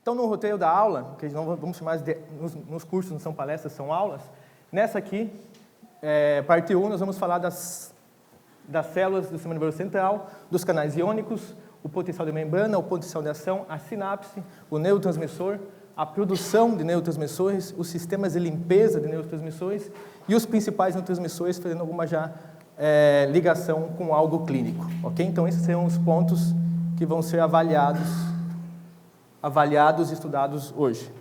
Então, no roteiro da aula, que não vamos chamar nos cursos, não são palestras, são aulas, nessa aqui, parte 1, nós vamos falar das células do sistema nervoso central, dos canais iônicos, o potencial de membrana, o potencial de ação, a sinapse, o neurotransmissor, a produção de neurotransmissores, os sistemas de limpeza de neurotransmissores e os principais neurotransmissores, fazendo alguma ligação com algo clínico, ok? Então, esses serão os pontos que vão ser avaliados e estudados hoje.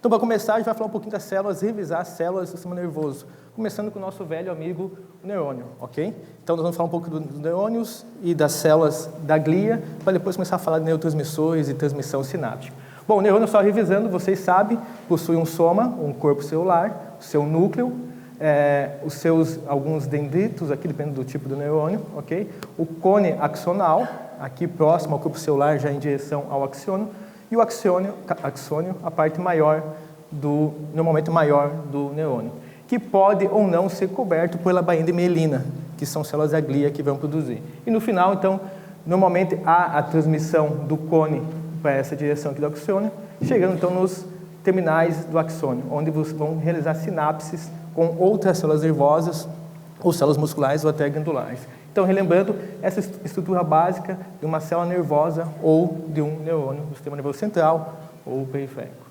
Então, para começar, a gente vai falar um pouquinho das células, revisar as células do sistema nervoso, começando com o nosso velho amigo, o neurônio, ok? Então, nós vamos falar um pouco dos neurônios e das células da glia, para depois começar a falar de neurotransmissores e transmissão sináptica. Bom, o neurônio, só revisando, vocês sabem, possui um soma, um corpo celular, o seu núcleo, alguns dendritos, aqui depende do tipo do neurônio, ok? O cone axonal, aqui próximo ao corpo celular, já em direção ao axônio, e o axônio, a parte maior, normalmente maior do neurônio, que pode ou não ser coberto pela bainha de mielina, que são células da glia que vão produzir. E no final, então, normalmente há a transmissão do cone para essa direção aqui do axônio, chegando então nos terminais do axônio, onde vão realizar sinapses com outras células nervosas, ou células musculares ou até glandulares. Então, relembrando, essa estrutura básica de uma célula nervosa ou de um neurônio do sistema nervoso central ou periférico.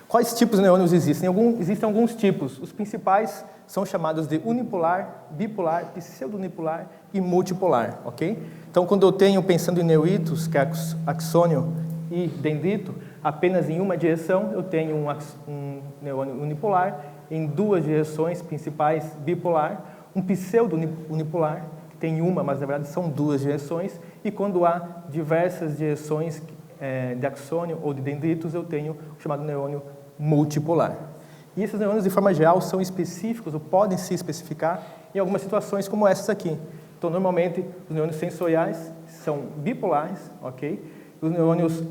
Quais tipos de neurônios existem? Existem alguns tipos. Os principais são chamados de unipolar, bipolar, pseudonipolar e multipolar, ok? Então, quando eu tenho, pensando em neuritos, que é axônio e dendrito, apenas em uma direção, eu tenho um neurônio unipolar, em duas direções principais, bipolar, um pseudo-unipolar, que tem uma, mas na verdade são duas direções, e quando há diversas direções de axônio ou de dendritos, eu tenho o chamado neurônio multipolar. E esses neurônios, de forma geral, são específicos, ou podem se especificar em algumas situações como essas aqui. Então, normalmente, os neurônios sensoriais são bipolares, ok? Os neurônios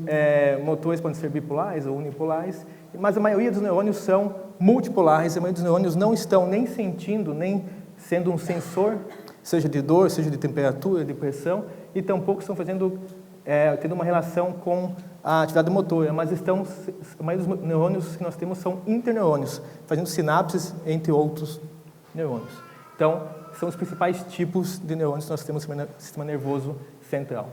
motores podem ser bipolares ou unipolares, mas a maioria dos neurônios são multipolares, a maioria dos neurônios não estão nem sentindo, nem sendo um sensor, seja de dor, seja de temperatura, de pressão, e tampouco estão tendo uma relação com a atividade motora, mas a maioria dos neurônios que nós temos são interneurônios, fazendo sinapses entre outros neurônios. Então, são os principais tipos de neurônios que nós temos no sistema nervoso central.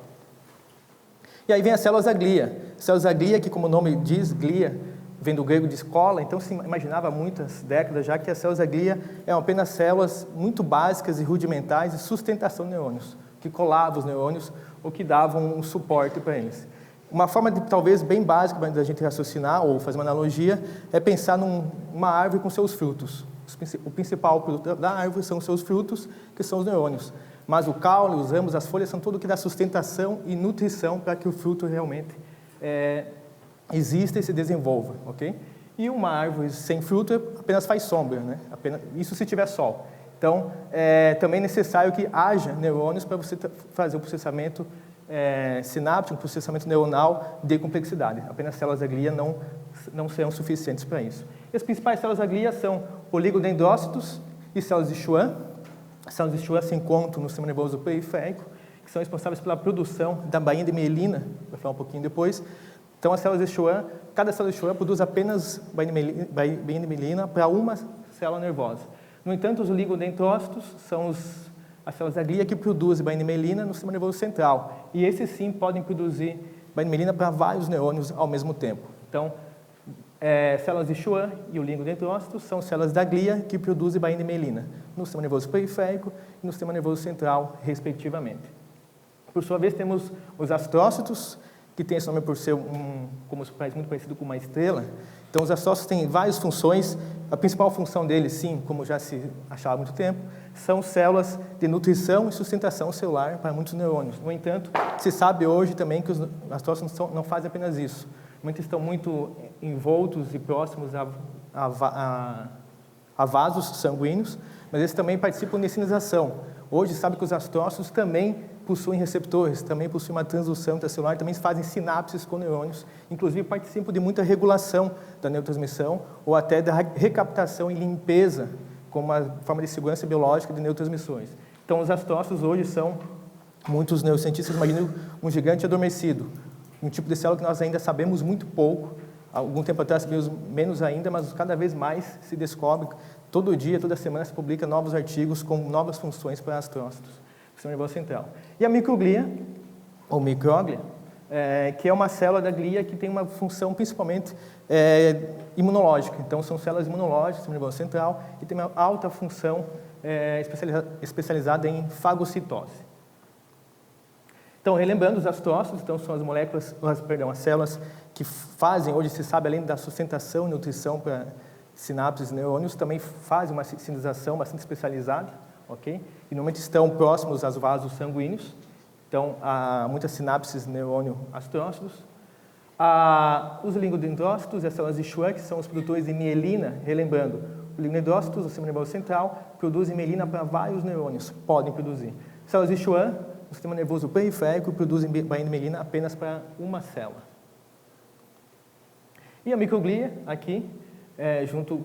E aí vem as células da glia. Células da glia, que como o nome diz, glia, vem do grego de escola, então se imaginava há muitas décadas já que as células da glia eram apenas células muito básicas e rudimentares de sustentação de neurônios, que colavam os neurônios ou que davam um suporte para eles. Uma forma talvez bem básica da gente raciocinar ou fazer uma analogia é pensar numa árvore com seus frutos. O principal produto da árvore são os seus frutos, que são os neurônios. Mas o caule, os ramos, as folhas são tudo que dá sustentação e nutrição para que o fruto realmente exista e se desenvolva, ok? E uma árvore sem fruto apenas faz sombra, né? Isso se tiver sol. Então, também é necessário que haja neurônios para você fazer o processamento sináptico, um processamento neuronal de complexidade. Apenas células da glia não serão suficientes para isso. E as principais células da glia são oligodendrócitos e células de Schwann. As células de Schwann se encontram no sistema nervoso periférico, que são responsáveis pela produção da bainha de mielina, vou falar um pouquinho depois. Então, as células de Schwann, cada célula de Schwann produz apenas bainha de mielina para uma célula nervosa. No entanto, os oligodendrócitos são as células da glia que produzem bainha de mielina no sistema nervoso central. E esses sim podem produzir bainha de mielina para vários neurônios ao mesmo tempo. Então, células de Schwann e oligodendrócitos são células da glia que produzem bainha de mielina no sistema nervoso periférico e no sistema nervoso central, respectivamente. Por sua vez, temos os astrócitos, que tem esse nome por ser como parece muito parecido com uma estrela. Então, os astrócitos têm várias funções. A principal função deles, sim, como já se achava há muito tempo, são células de nutrição e sustentação celular para muitos neurônios. No entanto, se sabe hoje também que os astrócitos não fazem apenas isso. Muitos estão muito envoltos e próximos a vasos sanguíneos, mas eles também participam de sinalização. Hoje, sabe que os astrócitos também possuem receptores, também possuem uma transdução intracelular, também fazem sinapses com neurônios, inclusive participam de muita regulação da neurotransmissão ou até da recaptação e limpeza como uma forma de segurança biológica de neurotransmissões. Então, os astrócitos hoje são, muitos neurocientistas imaginam um gigante adormecido. um tipo de célula que nós ainda sabemos muito pouco. Algum tempo atrás sabíamos menos ainda, mas cada vez mais se descobre. Todo dia, toda semana se publica novos artigos com novas funções para astrócitos do sistema nervoso central. E a microglia, ou micróglia, que é uma célula da glia que tem uma função principalmente imunológica. Então, são células imunológicas do sistema nervoso central e tem uma alta função especializada em fagocitose. Então, relembrando os astrócitos, então são as moléculas, as células que fazem, hoje se sabe, além da sustentação e nutrição para sinapses e neurônios, também fazem uma sinalização bastante especializada, ok? E normalmente estão próximos aos vasos sanguíneos. Então, há muitas sinapses neurônio-astrócitos. Os oligodendrócitos e as células de Schwann, que são os produtores de mielina, relembrando, os oligodendrócitos, o sistema nervoso central, produzem mielina para vários neurônios, podem produzir. Células de Schwann, o sistema nervoso periférico, produzem mielina apenas para uma célula. E a microglia, aqui, junto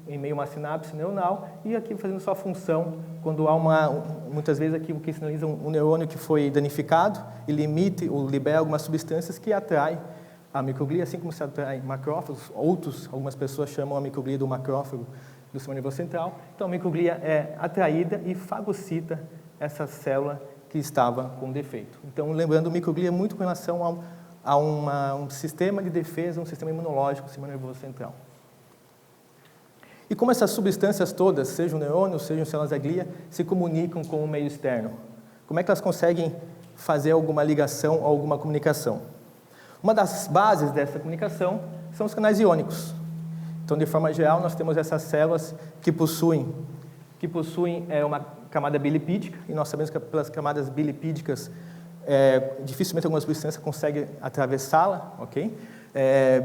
em meio a uma sinapse neuronal, e aqui fazendo sua função, quando há muitas vezes aqui o que sinaliza um neurônio que foi danificado, ele emite ou libera algumas substâncias que atraem a microglia, assim como se atrai macrófagos, algumas pessoas chamam a microglia do macrófago do sistema nervoso central. Então a microglia é atraída e fagocita essa célula que estava com defeito. Então, lembrando, microglia é muito com relação a um sistema de defesa, um sistema imunológico do sistema nervoso central. E como essas substâncias todas, sejam neurônios, sejam células da glia, se comunicam com o meio externo? Como é que elas conseguem fazer alguma ligação ou alguma comunicação? Uma das bases dessa comunicação são os canais iônicos. Então, de forma geral, nós temos essas células que possuem uma camada bilipídica, e nós sabemos que pelas camadas bilipídicas, dificilmente alguma substância consegue atravessá-la, ok?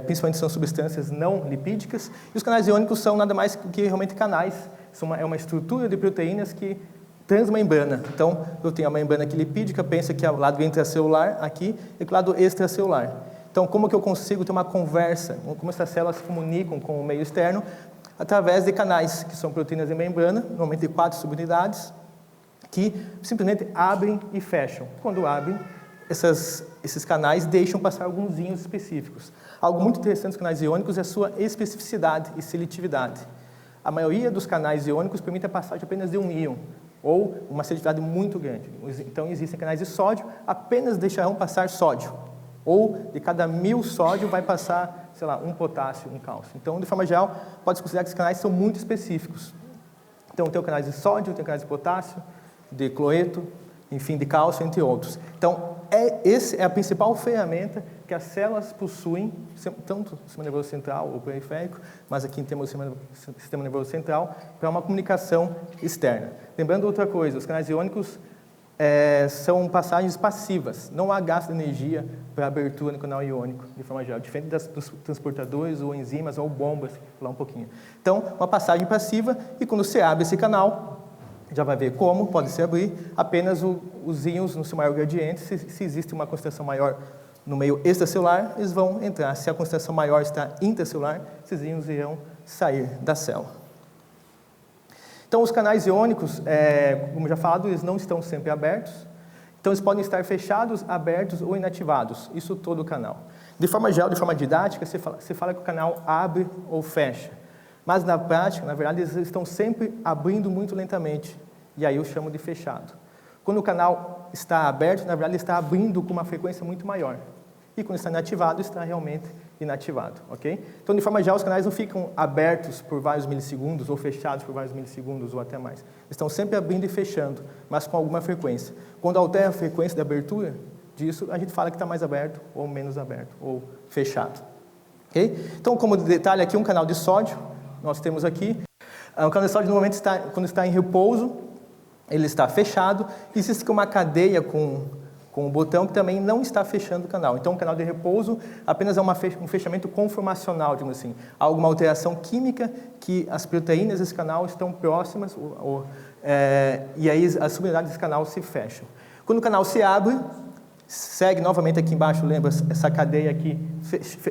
Principalmente são substâncias não lipídicas, e os canais iônicos são nada mais que realmente canais, é uma estrutura de proteínas que transmembrana. Então, eu tenho a membrana aqui lipídica, pensa que é o lado intracelular aqui e o lado extracelular. Então, como que eu consigo ter uma conversa, como essas células se comunicam com o meio externo? Através de canais, que são proteínas de membrana, normalmente de 4 subunidades, que simplesmente abrem e fecham. Quando abrem, esses canais deixam passar alguns íons específicos. Algo muito interessante dos canais iônicos é a sua especificidade e seletividade. A maioria dos canais iônicos permite a passagem apenas de um íon, ou uma seletividade muito grande. Então, existem canais de sódio, apenas deixarão passar sódio. Ou, de cada 1000 sódio, vai passar, sei lá, um potássio, um cálcio. Então, de forma geral, pode-se considerar que esses canais são muito específicos. Então, tem canais de sódio, tem canais de potássio, de cloreto, enfim, de cálcio, entre outros. Então, essa é a principal ferramenta que as células possuem, tanto no sistema nervoso central ou periférico, mas aqui temos o sistema nervoso central, para uma comunicação externa. Lembrando outra coisa, os canais iônicos são passagens passivas, não há gasto de energia para abertura no canal iônico, de forma geral, diferente dos transportadores ou enzimas ou bombas, vou falar um pouquinho. Então, uma passagem passiva, e quando você abre esse canal, já vai ver como pode se abrir apenas os íons no seu maior gradiente. Se existe uma concentração maior no meio extracelular, eles vão entrar. Se a concentração maior está intracelular, esses íons irão sair da célula. Então, os canais iônicos, como já falado, eles não estão sempre abertos. Então, eles podem estar fechados, abertos ou inativados. Isso todo o canal. De forma geral, de forma didática, você fala que o canal abre ou fecha. Mas, na prática, na verdade, eles estão sempre abrindo muito lentamente. E aí eu chamo de fechado. Quando o canal está aberto, na verdade, ele está abrindo com uma frequência muito maior. E quando está inativado, está realmente inativado, ok? Então, de forma geral, os canais não ficam abertos por vários milissegundos ou fechados por vários milissegundos ou até mais. Estão sempre abrindo e fechando, mas com alguma frequência. Quando altera a frequência de abertura disso, a gente fala que está mais aberto ou menos aberto ou fechado. Ok? Então, como detalhe aqui, um canal de sódio, nós temos aqui. O canal de sódio, normalmente, quando está em repouso, ele está fechado. Existe uma cadeia com o botão que também não está fechando o canal. Então, o canal de repouso apenas é um fechamento conformacional, digamos assim. Há alguma alteração química que as proteínas desse canal estão próximas e aí as subunidades desse canal se fecham. Quando o canal se abre, segue novamente aqui embaixo, lembra essa cadeia aqui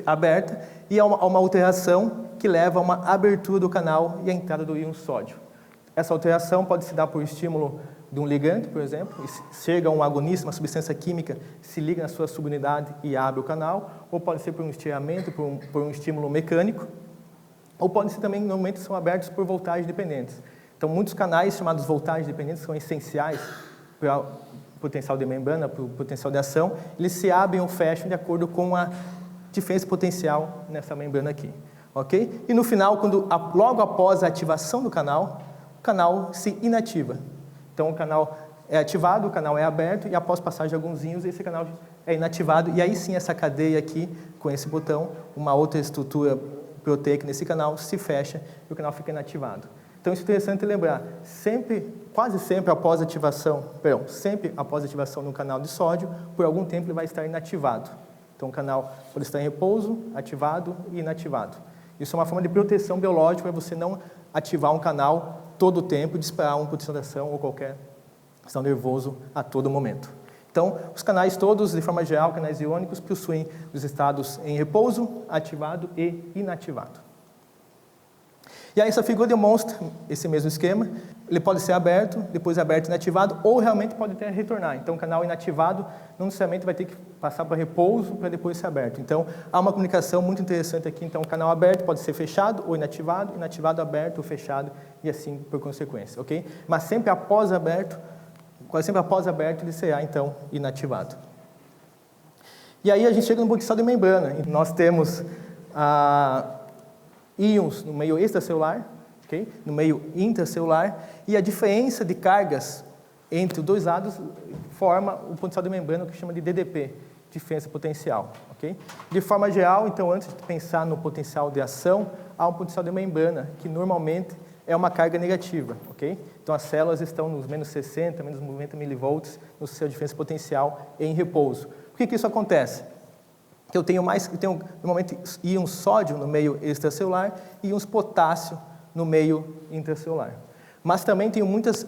aberta, e há uma alteração que leva a uma abertura do canal e a entrada do íon sódio. Essa alteração pode se dar por estímulo de um ligante, por exemplo, e chega um agonista, uma substância química, se liga na sua subunidade e abre o canal, ou pode ser por um estiramento, por um estímulo mecânico, ou pode ser também, normalmente são abertos por voltagens dependentes. Então, muitos canais chamados voltagens dependentes são essenciais para o potencial de membrana, para o potencial de ação, eles se abrem ou fecham de acordo com a diferença potencial nessa membrana aqui. Ok? E no final, logo após a ativação do canal, o canal se inativa. Então, o canal é ativado, o canal é aberto, e após passagem de alguns íons, esse canal é inativado, e aí sim essa cadeia aqui, com esse botão, uma outra estrutura proteica nesse canal, se fecha e o canal fica inativado. Então, isso é interessante lembrar, quase sempre após ativação no canal de sódio, por algum tempo ele vai estar inativado. Então, o canal pode estar em repouso, ativado e inativado. Isso é uma forma de proteção biológica, para você não ativar um canal todo o tempo, disparar uma potencial de ação ou qualquer sistema nervoso a todo momento. Então, os canais todos, de forma geral, canais iônicos, possuem os estados em repouso, ativado e inativado. E aí essa figura demonstra esse mesmo esquema. Ele pode ser aberto, depois aberto e inativado, ou realmente pode até retornar. Então, o canal inativado não necessariamente vai ter que passar para repouso para depois ser aberto. Então, há uma comunicação muito interessante aqui. Então, o canal aberto pode ser fechado ou inativado, inativado aberto ou fechado, e assim por consequência, ok? Mas sempre após aberto, quase sempre após aberto, ele será, então, inativado. E aí a gente chega no potencial de membrana. Nós temos íons no meio extracelular, okay? No meio intracelular, e a diferença de cargas entre os dois lados forma o potencial de membrana, que chama de DDP, diferença potencial. Okay? De forma geral, então, antes de pensar no potencial de ação, há um potencial de membrana, que normalmente é uma carga negativa. Okay? Então, as células estão nos menos 60, menos 90 milivolts no seu diferença potencial em repouso. Por que isso acontece? Que eu tenho normalmente íons sódio no meio extracelular e íons potássio no meio intracelular. Mas também tenho muitas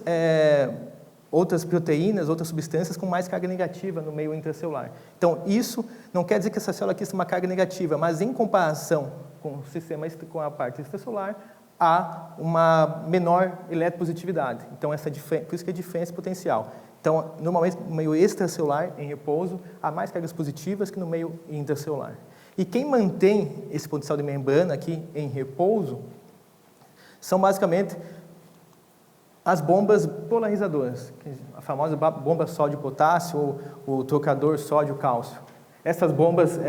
outras proteínas, outras substâncias com mais carga negativa no meio intracelular. Então, isso não quer dizer que essa célula aqui tem uma carga negativa, mas em comparação com o sistema, com a parte extracelular, há uma menor eletropositividade. Então, por isso que é diferença potencial. Então, normalmente, no meio extracelular, em repouso, há mais cargas positivas que no meio intracelular. E quem mantém esse potencial de membrana aqui em repouso são basicamente as bombas polarizadoras, a famosa bomba sódio-potássio ou o trocador sódio-cálcio. Essas bombas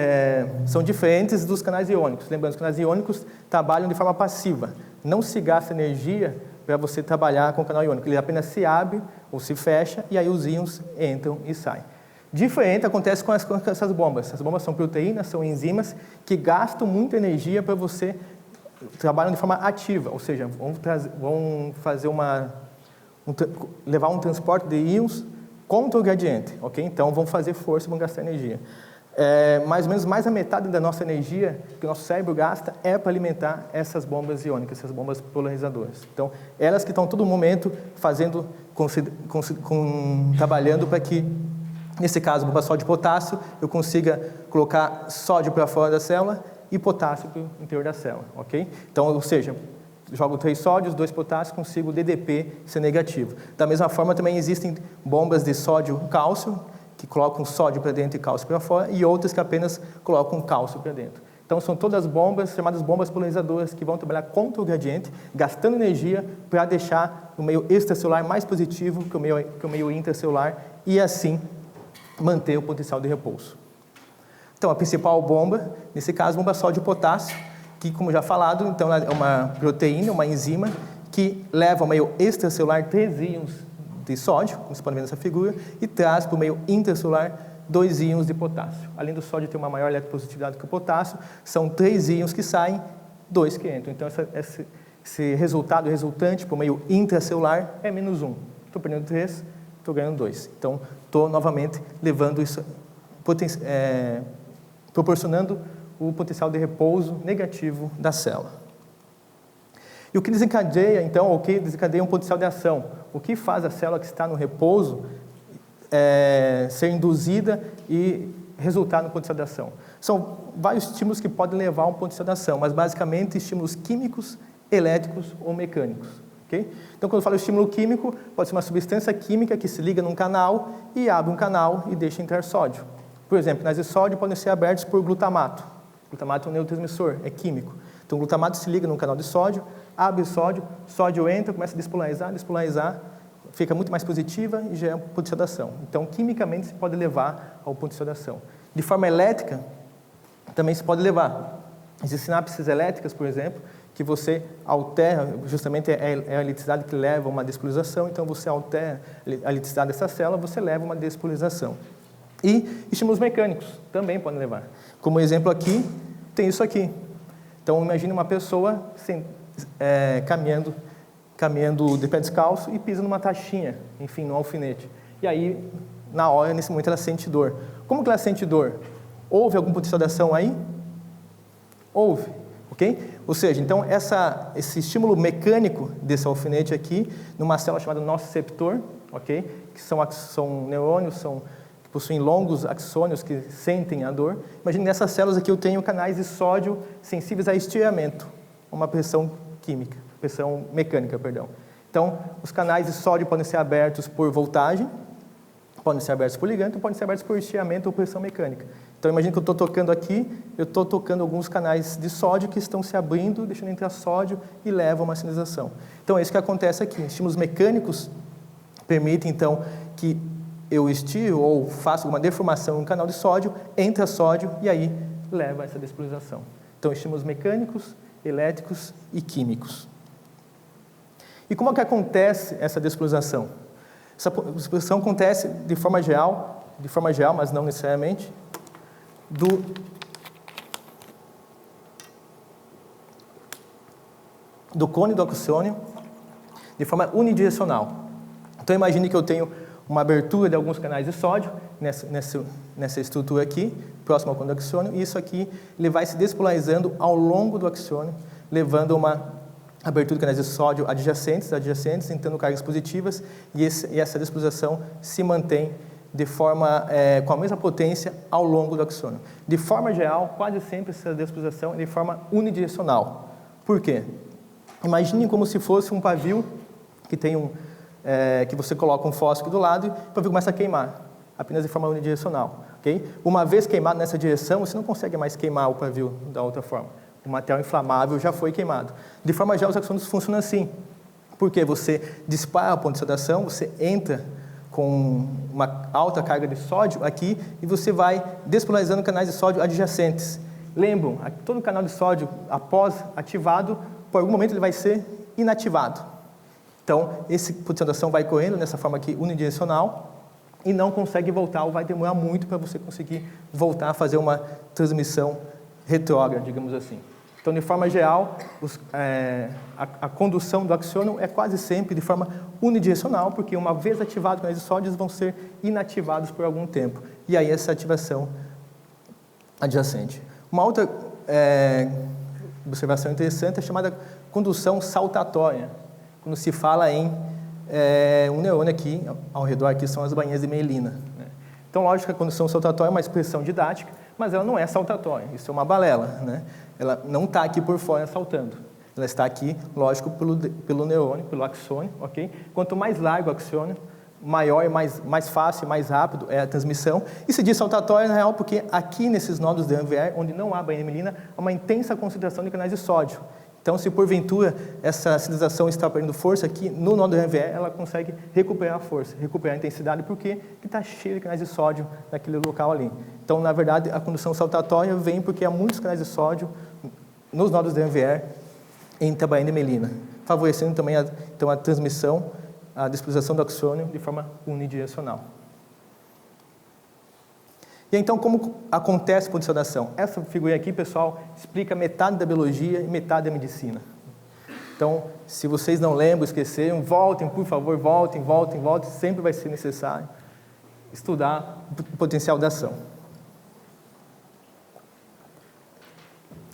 são diferentes dos canais iônicos. Lembrando, os canais iônicos trabalham de forma passiva. Não se gasta energia para você trabalhar com o canal iônico. Ele apenas se abre ou se fecha e aí os íons entram e saem. Diferente acontece com essas bombas. Essas bombas são proteínas, são enzimas que gastam muita energia para você trabalhar de forma ativa, ou seja, vão fazer levar um transporte de íons contra o gradiente, ok? Então vão fazer força, vão gastar energia. Mais ou menos mais da metade da nossa energia que o nosso cérebro gasta é para alimentar essas bombas iônicas, essas bombas polarizadoras. Então, elas que estão todo momento trabalhando para que, nesse caso, bomba sódio-potássio, eu consiga colocar sódio para fora da célula e potássio para o interior da célula, ok? Então, ou seja, jogo 3 sódios, 2 potássios, consigo o DDP ser negativo. Da mesma forma, também existem bombas de sódio-cálcio, que colocam sódio para dentro e cálcio para fora, e outras que apenas colocam cálcio para dentro. Então, são todas bombas, chamadas bombas polarizadoras, que vão trabalhar contra o gradiente, gastando energia para deixar o meio extracelular mais positivo que o meio intracelular, e assim manter o potencial de repouso. Então, a principal bomba, nesse caso, bomba sódio-potássio, que, como já falado, então, é uma proteína, uma enzima, que leva ao meio extracelular 3 íons de sódio, como você pode ver nessa figura, e traz para o meio intracelular 2 íons de potássio. Além do sódio ter uma maior eletropositividade que o potássio, são 3 íons que saem, 2 que entram. Então, esse resultante para o meio intracelular é menos 1. Estou perdendo 3, estou ganhando 2. Então, estou novamente levando isso, proporcionando o potencial de repouso negativo da célula. E o que desencadeia, então, desencadeia um potencial de ação? O que faz a célula que está no repouso ser induzida e resultar no potencial de ação? São vários estímulos que podem levar a um potencial de ação, mas basicamente estímulos químicos, elétricos ou mecânicos. ok? Então, quando eu falo estímulo químico, pode ser uma substância química que se liga num canal e abre um canal e deixa entrar sódio. Por exemplo, canais de sódio podem ser abertos por glutamato. Glutamato é um neurotransmissor, é químico. Então, o glutamato se liga num canal de sódio, abre o sódio entra, começa a despolarizar, fica muito mais positiva e gera potentiodação. Então, quimicamente, se pode levar ao potentiodação. De forma elétrica, também se pode levar. Existem sinapses elétricas, por exemplo, que você altera, justamente é a eletricidade que leva a uma despolarização, então você altera a eletricidade dessa célula, você leva a uma despolarização. E estímulos mecânicos também podem levar. Como exemplo aqui, tem isso aqui. Então, imagine uma pessoa caminhando de pé descalço e pisa numa taxinha, enfim, num alfinete. E aí, na hora, nesse momento, ela sente dor. Como que ela sente dor? Houve alguma potentiodação aí? Houve, ok? Ou seja, então, esse estímulo mecânico desse alfinete aqui, numa célula chamada nociceptor, ok? Que são neurônios, que possuem longos axônios que sentem a dor. Imagine, nessas células aqui eu tenho canais de sódio sensíveis a estiramento, uma pressão mecânica, perdão. Então, os canais de sódio podem ser abertos por voltagem, podem ser abertos por ligante, podem ser abertos por estiramento ou pressão mecânica. Então, imagine que eu estou tocando aqui, eu estou tocando alguns canais de sódio que estão se abrindo, deixando entrar sódio e levam a uma sinalização. Então, é isso que acontece aqui. Estímulos mecânicos permitem, então, que eu estiro ou faça uma deformação no canal de sódio, entra sódio e aí leva a essa despolarização. Então, estímulos mecânicos, elétricos e químicos. E como é que acontece essa despolarização? Essa despolarização acontece de forma geral, mas não necessariamente, do cone do axônio de forma unidirecional. Então, imagine que eu tenho uma abertura de alguns canais de sódio nessa estrutura aqui, próximo ao cone do axônio, e isso aqui ele vai se despolarizando ao longo do axônio, levando a uma abertura de canais de sódio adjacentes, entrando cargas positivas, e essa despolarização se mantém de forma, com a mesma potência ao longo do axônio. De forma geral, quase sempre essa despolarização é de forma unidirecional. Por quê? Imaginem como se fosse um pavio que tem que você coloca um fósforo do lado e o pavio começa a queimar, apenas de forma unidirecional. Okay? Uma vez queimado nessa direção, você não consegue mais queimar o pavio da outra forma. O material inflamável já foi queimado. De forma geral, os axônios funcionam assim, porque você dispara a potentiodação, você entra com uma alta carga de sódio aqui e você vai despolarizando canais de sódio adjacentes. Lembram, todo canal de sódio, após ativado, por algum momento ele vai ser inativado. Então, essa potentiodação vai correndo nessa forma aqui unidirecional e não consegue voltar, ou vai demorar muito para você conseguir voltar a fazer uma transmissão retrógrada, digamos assim. Então, de forma geral, a condução do axônio é quase sempre de forma unidirecional, porque uma vez ativados os canais de sódio, vão ser inativados por algum tempo. E aí essa ativação adjacente. Uma outra observação interessante é chamada condução saltatória, quando se fala em um neurônio aqui, ao redor aqui são as bainhas de mielina. Né? Então, lógico que a condução saltatória é uma expressão didática, mas ela não é saltatória, isso é uma balela. Né? Ela não está aqui por fora saltando, ela está aqui, lógico, pelo neurônio, pelo axônio, ok? Quanto mais largo o axônio, maior e mais fácil, mais rápido é a transmissão. E se diz saltatória, na real, porque aqui nesses nódulos de MVR, onde não há bainha de mielina, há uma intensa concentração de canais de sódio. Então, se porventura essa sinalização está perdendo força aqui no nódulo MVR, ela consegue recuperar a força, recuperar a intensidade, porque está cheio de canais de sódio naquele local ali. Então, na verdade, a condução saltatória vem porque há muitos canais de sódio nos nódulos de MVR entre a bainha de mielina, favorecendo também a transmissão, a despolarização do axônio de forma unidirecional. E então, como acontece a potentiodação? Essa figura aqui, pessoal, explica metade da biologia e metade da medicina. Então, se vocês não lembram, esqueceram, voltem, por favor, voltem, sempre vai ser necessário estudar o potencial da ação.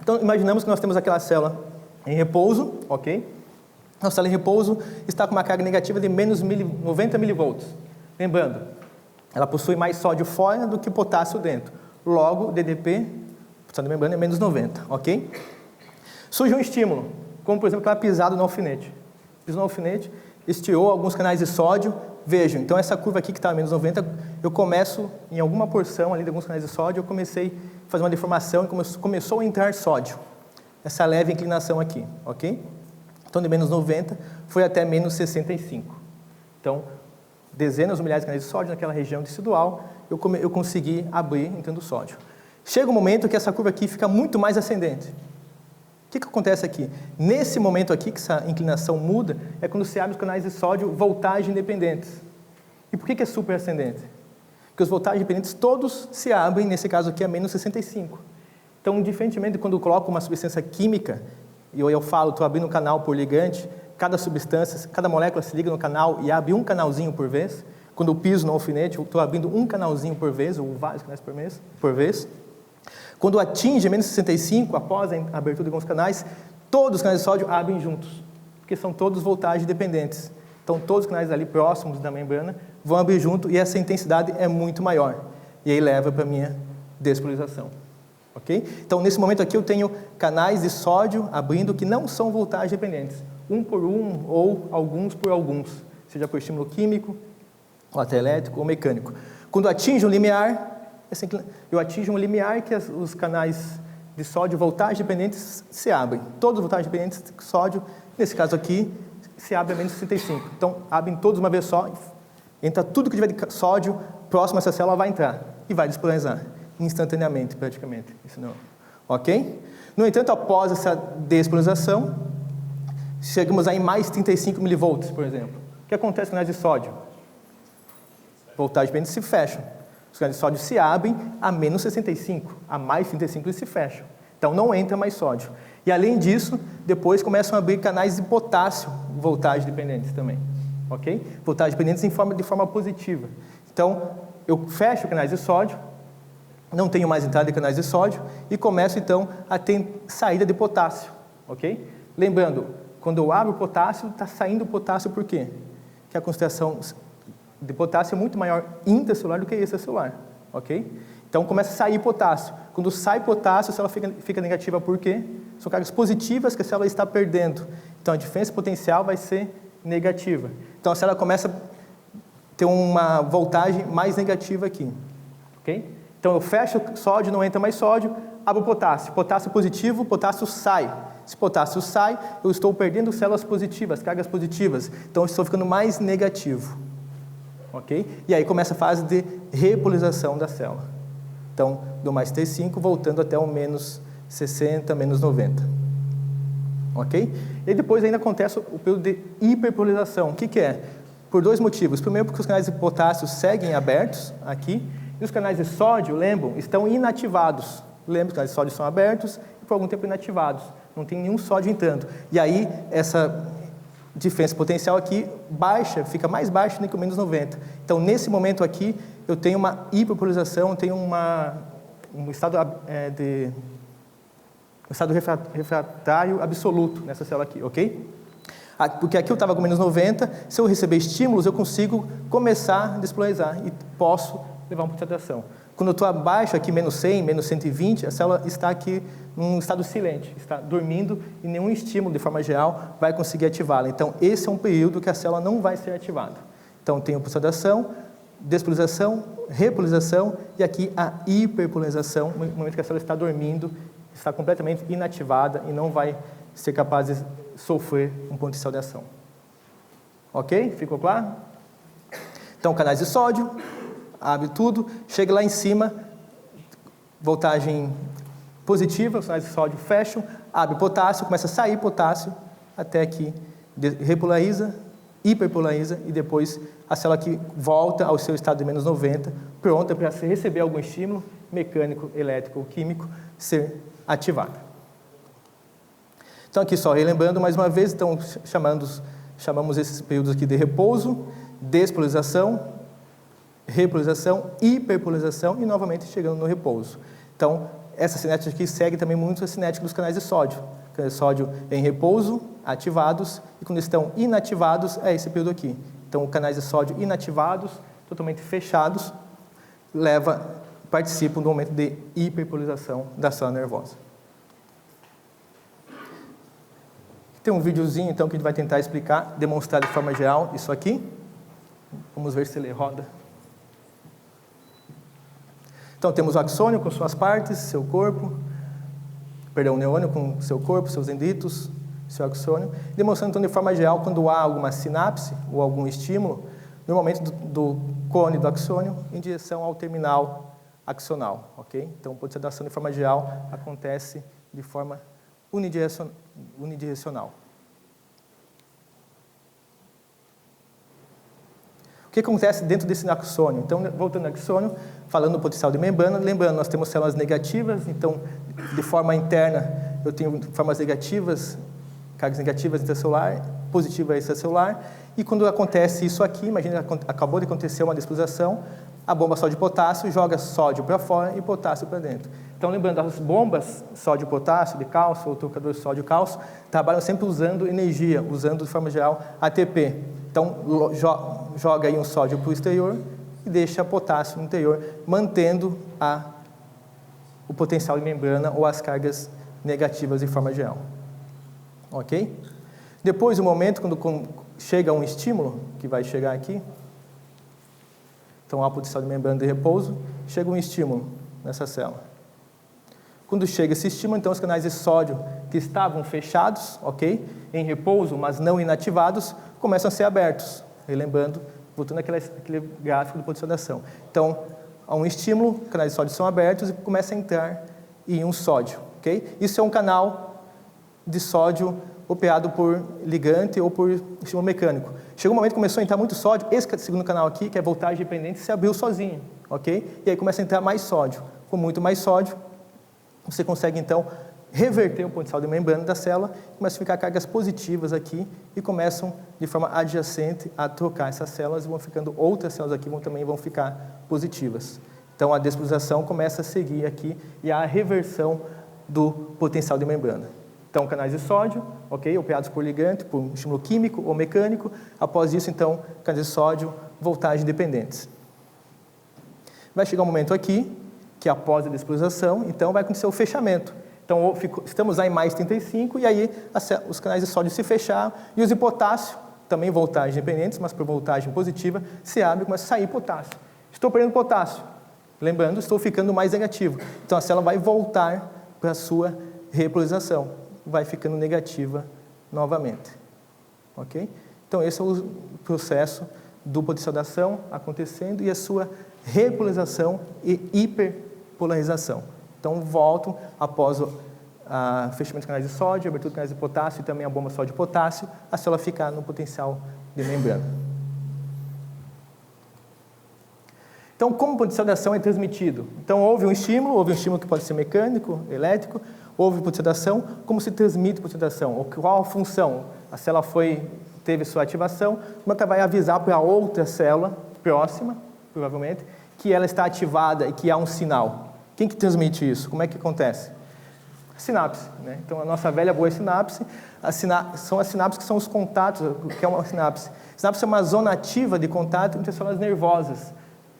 Então, imaginamos que nós temos aquela célula em repouso, ok? A célula em repouso está com uma carga negativa de menos 90 milivolts. Lembrando, ela possui mais sódio fora do que potássio dentro. Logo, o DDP, porção de membrana, é menos 90, ok? Surge um estímulo, como por exemplo aquela pisada no alfinete. pisou no alfinete, estirou alguns canais de sódio. Vejam, então essa curva aqui que está a menos 90, eu começo em alguma porção ali de alguns canais de sódio, eu comecei a fazer uma deformação e começou a entrar sódio. Essa leve inclinação aqui, ok? Então de menos 90 foi até menos 65. Então, dezenas ou milhares de canais de sódio naquela região tecidual, eu consegui abrir entrando sódio. Chega um momento que essa curva aqui fica muito mais ascendente. O que acontece aqui? Nesse momento aqui, que essa inclinação muda, é quando se abre os canais de sódio voltagem independentes. E por que é super ascendente? Porque os voltagens independentes todos se abrem, nesse caso aqui, a menos 65. Então, diferentemente de quando eu coloco uma substância química, e eu falo, estou abrindo um canal por ligante, cada substância, cada molécula se liga no canal e abre um canalzinho por vez. Quando eu piso no alfinete, eu estou abrindo um canalzinho por vez, ou vários canais por vez. Quando atinge menos 65, após a abertura de alguns canais, todos os canais de sódio abrem juntos, porque são todos voltagens dependentes. Então, todos os canais ali próximos da membrana vão abrir junto e essa intensidade é muito maior. E aí leva para a minha despolarização. Ok? Então, nesse momento aqui, eu tenho canais de sódio abrindo que não são voltagens dependentes. Um por um ou alguns por alguns, seja por estímulo químico, ou até elétrico ou mecânico. Quando atinge um limiar, eu atingo um limiar que os canais de sódio voltagem dependentes se abrem. Todos os voltagens dependentes de sódio, nesse caso aqui, se abrem a menos 65. Então, abrem todos uma vez só, entra tudo que tiver de sódio, próximo a essa célula vai entrar e vai despolarizar, instantaneamente, praticamente. Isso não. Ok? No entanto, após essa despolarização, chegamos a em mais 35 milivolts, por exemplo. O que acontece com os canais de sódio? Voltagem dependente se fecham. Os canais de sódio se abrem a menos 65, a mais 35 eles se fecham. Então não entra mais sódio. E além disso, depois começam a abrir canais de potássio, voltagem dependentes também. Ok? Voltagem dependentes de forma positiva. Então eu fecho canais de sódio, não tenho mais entrada de canais de sódio e começo então a ter saída de potássio. Ok? Lembrando, quando eu abro o potássio, está saindo o potássio por quê? Que a concentração de potássio é muito maior intracelular do que extracelular, ok? Então começa a sair potássio. Quando sai potássio, a célula fica negativa por quê? São cargas positivas que a célula está perdendo. Então a diferença potencial vai ser negativa. Então a célula começa a ter uma voltagem mais negativa aqui, ok? Então eu fecho o sódio, não entra mais sódio, abro o potássio. Potássio positivo, potássio sai. Se potássio sai, eu estou perdendo células positivas, cargas positivas. Então eu estou ficando mais negativo. Ok? E aí começa a fase de repolarização da célula. Então, do mais T5, voltando até o menos 60, menos 90. Ok? E depois ainda acontece o período de hiperpolarização. O que é? Por dois motivos. Primeiro, porque os canais de potássio seguem abertos aqui, e os canais de sódio, lembram, estão inativados. Lembra que os canais de sódio são abertos e por algum tempo inativados. Não tem nenhum sódio entrando. E aí, essa diferença potencial aqui baixa, fica mais baixa do que o menos 90. Então, nesse momento aqui, eu tenho uma hiperpolarização, tenho um estado refratário absoluto nessa célula aqui, ok? Porque aqui eu estava com menos 90, se eu receber estímulos, eu consigo começar a despolarizar e posso levar uma concentração. Quando eu estou abaixo aqui, menos 100, menos 120, a célula está aqui num estado silente, está dormindo e nenhum estímulo, de forma geral, vai conseguir ativá-la. Então, esse é um período que a célula não vai ser ativada. Então, tem a pulsação, despolarização, repolarização e aqui a hiperpolarização, no momento que a célula está dormindo, está completamente inativada e não vai ser capaz de sofrer um potencial de ação. Ok? Ficou claro? Então, canais de sódio, abre tudo, chega lá em cima, voltagem positiva, os canais de sódio fecham, abre potássio, começa a sair potássio, até que repolariza, hiperpolariza e depois a célula aqui volta ao seu estado de menos 90, pronta para receber algum estímulo mecânico, elétrico ou químico, ser ativada. Então aqui só relembrando mais uma vez, então chamamos esses períodos aqui de repouso, despolarização, repolarização, hiperpolarização e novamente chegando no repouso. Então, essa cinética aqui segue também muito a cinética dos canais de sódio. Canais de sódio em repouso, ativados, e quando estão inativados, é esse período aqui. Então, canais de sódio inativados, totalmente fechados, participam do momento de hiperpolarização da célula nervosa. Tem um videozinho, então, que a gente vai tentar explicar, demonstrar de forma geral isso aqui. Vamos ver se ele roda. Então, temos o axônio com suas partes, seu corpo, perdão, o neurônio com seu corpo, seus dendritos, seu axônio, demonstrando, então, de forma geral, quando há alguma sinapse ou algum estímulo, normalmente do cone do axônio em direção ao terminal axonal, ok? Então, a potiodação, de forma geral, acontece de forma unidirecional. O que acontece dentro desse axônio? Então, voltando ao axônio, falando do potencial de membrana, lembrando, nós temos células negativas, então, de forma interna, eu tenho formas negativas, cargas negativas intracelular, positiva extracelular, e quando acontece isso aqui, imagina, acabou de acontecer uma despolização, a bomba sódio-potássio joga sódio para fora e potássio para dentro. Então, lembrando, as bombas sódio-potássio, de cálcio, ou trocador sódio-cálcio, trabalham sempre usando energia, usando, de forma geral, ATP. Então, joga aí um sódio para o exterior e deixa potássio no interior, mantendo o potencial de membrana ou as cargas negativas de forma geral. Ok? Depois, o momento, quando chega um estímulo, que vai chegar aqui, então há o potencial de membrana de repouso, chega um estímulo nessa célula. Quando chega esse estímulo, então os canais de sódio que estavam fechados, ok, em repouso, mas não inativados, começam a ser abertos. Relembrando, voltando àquele gráfico de potiodação. Então, há um estímulo, os canais de sódio são abertos e começa a entrar íon sódio, ok? Isso é um canal de sódio operado por ligante ou por estímulo mecânico. Chegou um momento que começou a entrar muito sódio, esse segundo canal aqui, que é voltagem dependente, se abriu sozinho, ok? E aí começa a entrar mais sódio. Com muito mais sódio, você consegue, então, reverter o potencial de membrana da célula, começam a ficar cargas positivas aqui e começam, de forma adjacente, a trocar essas células e vão ficando, outras células aqui também vão ficar positivas. Então, a despolização começa a seguir aqui e há a reversão do potencial de membrana. Então, canais de sódio, ok, operados por ligante, por um estímulo químico ou mecânico. Após isso, então, canais de sódio, voltagem dependentes. Vai chegar um momento aqui, que após a despolização, então, vai acontecer o fechamento. Então, estamos aí em mais 35, e aí os canais de sódio se fecharam, e os de potássio, também voltagem dependentes, mas por voltagem positiva, se abre e começa a sair potássio. Estou perdendo potássio. Lembrando, estou ficando mais negativo. Então, a célula vai voltar para a sua repolarização. Vai ficando negativa novamente. Ok? Então, esse é o processo do potiodação acontecendo e a sua repolarização e hiperpolarização. Então, voltam após o fechamento de canais de sódio, abertura de canais de potássio e também a bomba sódio-potássio, a célula fica no potencial de membrana. Então, como o potencial de ação é transmitido? Então, houve um estímulo que pode ser mecânico, elétrico, houve potiodação, como se transmite potiodação? Qual a função? A célula teve sua ativação, como é que ela vai avisar para outra célula próxima, provavelmente, que ela está ativada e que há um sinal? Quem que transmite isso? Como é que acontece? A sinapse, né? Então, a nossa velha boa sinapse, são as sinapses que são os contatos. O que é uma sinapse? Sinapse é uma zona ativa de contato entre as células nervosas.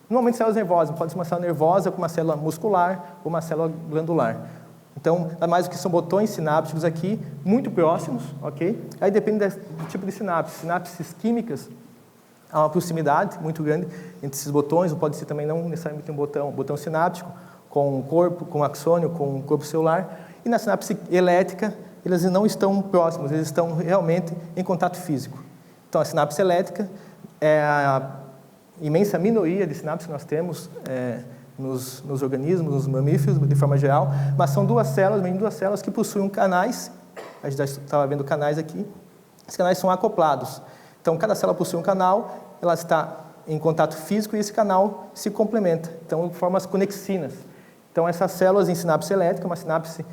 Normalmente, células nervosas, pode ser uma célula nervosa com uma célula muscular ou uma célula glandular. Então, nada mais do que são botões sinápticos aqui, muito próximos, ok? Aí depende do tipo de sinapse. Sinapses químicas, há uma proximidade muito grande entre esses botões, ou pode ser também não necessariamente um botão sináptico, com o corpo, com o axônio, com o corpo celular. E na sinapse elétrica, eles não estão próximos, eles estão realmente em contato físico. Então, a sinapse elétrica é a imensa minoria de sinapses que nós temos nos organismos, nos mamíferos, de forma geral, mas são duas células que possuem canais, a gente já estava vendo canais aqui, esses canais são acoplados. Então, cada célula possui um canal, ela está em contato físico e esse canal se complementa, então forma as conexinas. Então, essas células em sinapse elétrica, uma sinapse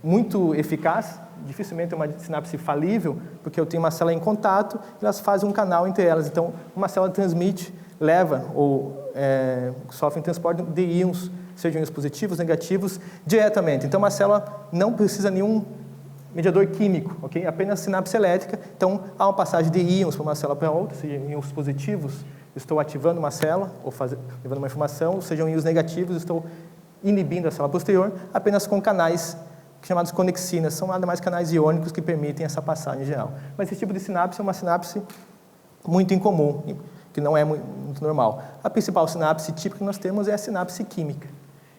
muito eficaz, dificilmente é uma sinapse falível, porque eu tenho uma célula em contato, elas fazem um canal entre elas. Então, uma célula transmite, leva ou sofre transporte de íons, sejam íons positivos, negativos, diretamente. Então, uma célula não precisa de nenhum mediador químico, ok? Apenas sinapse elétrica. Então, há uma passagem de íons para uma célula para outra, sejam íons positivos, estou ativando uma célula, ou levando uma informação, sejam íons negativos, estou inibindo a célula posterior, apenas com canais chamados conexinas, são nada mais canais iônicos que permitem essa passagem geral. Mas esse tipo de sinapse é uma sinapse muito incomum, que não é muito normal. A principal sinapse típica que nós temos é a sinapse química.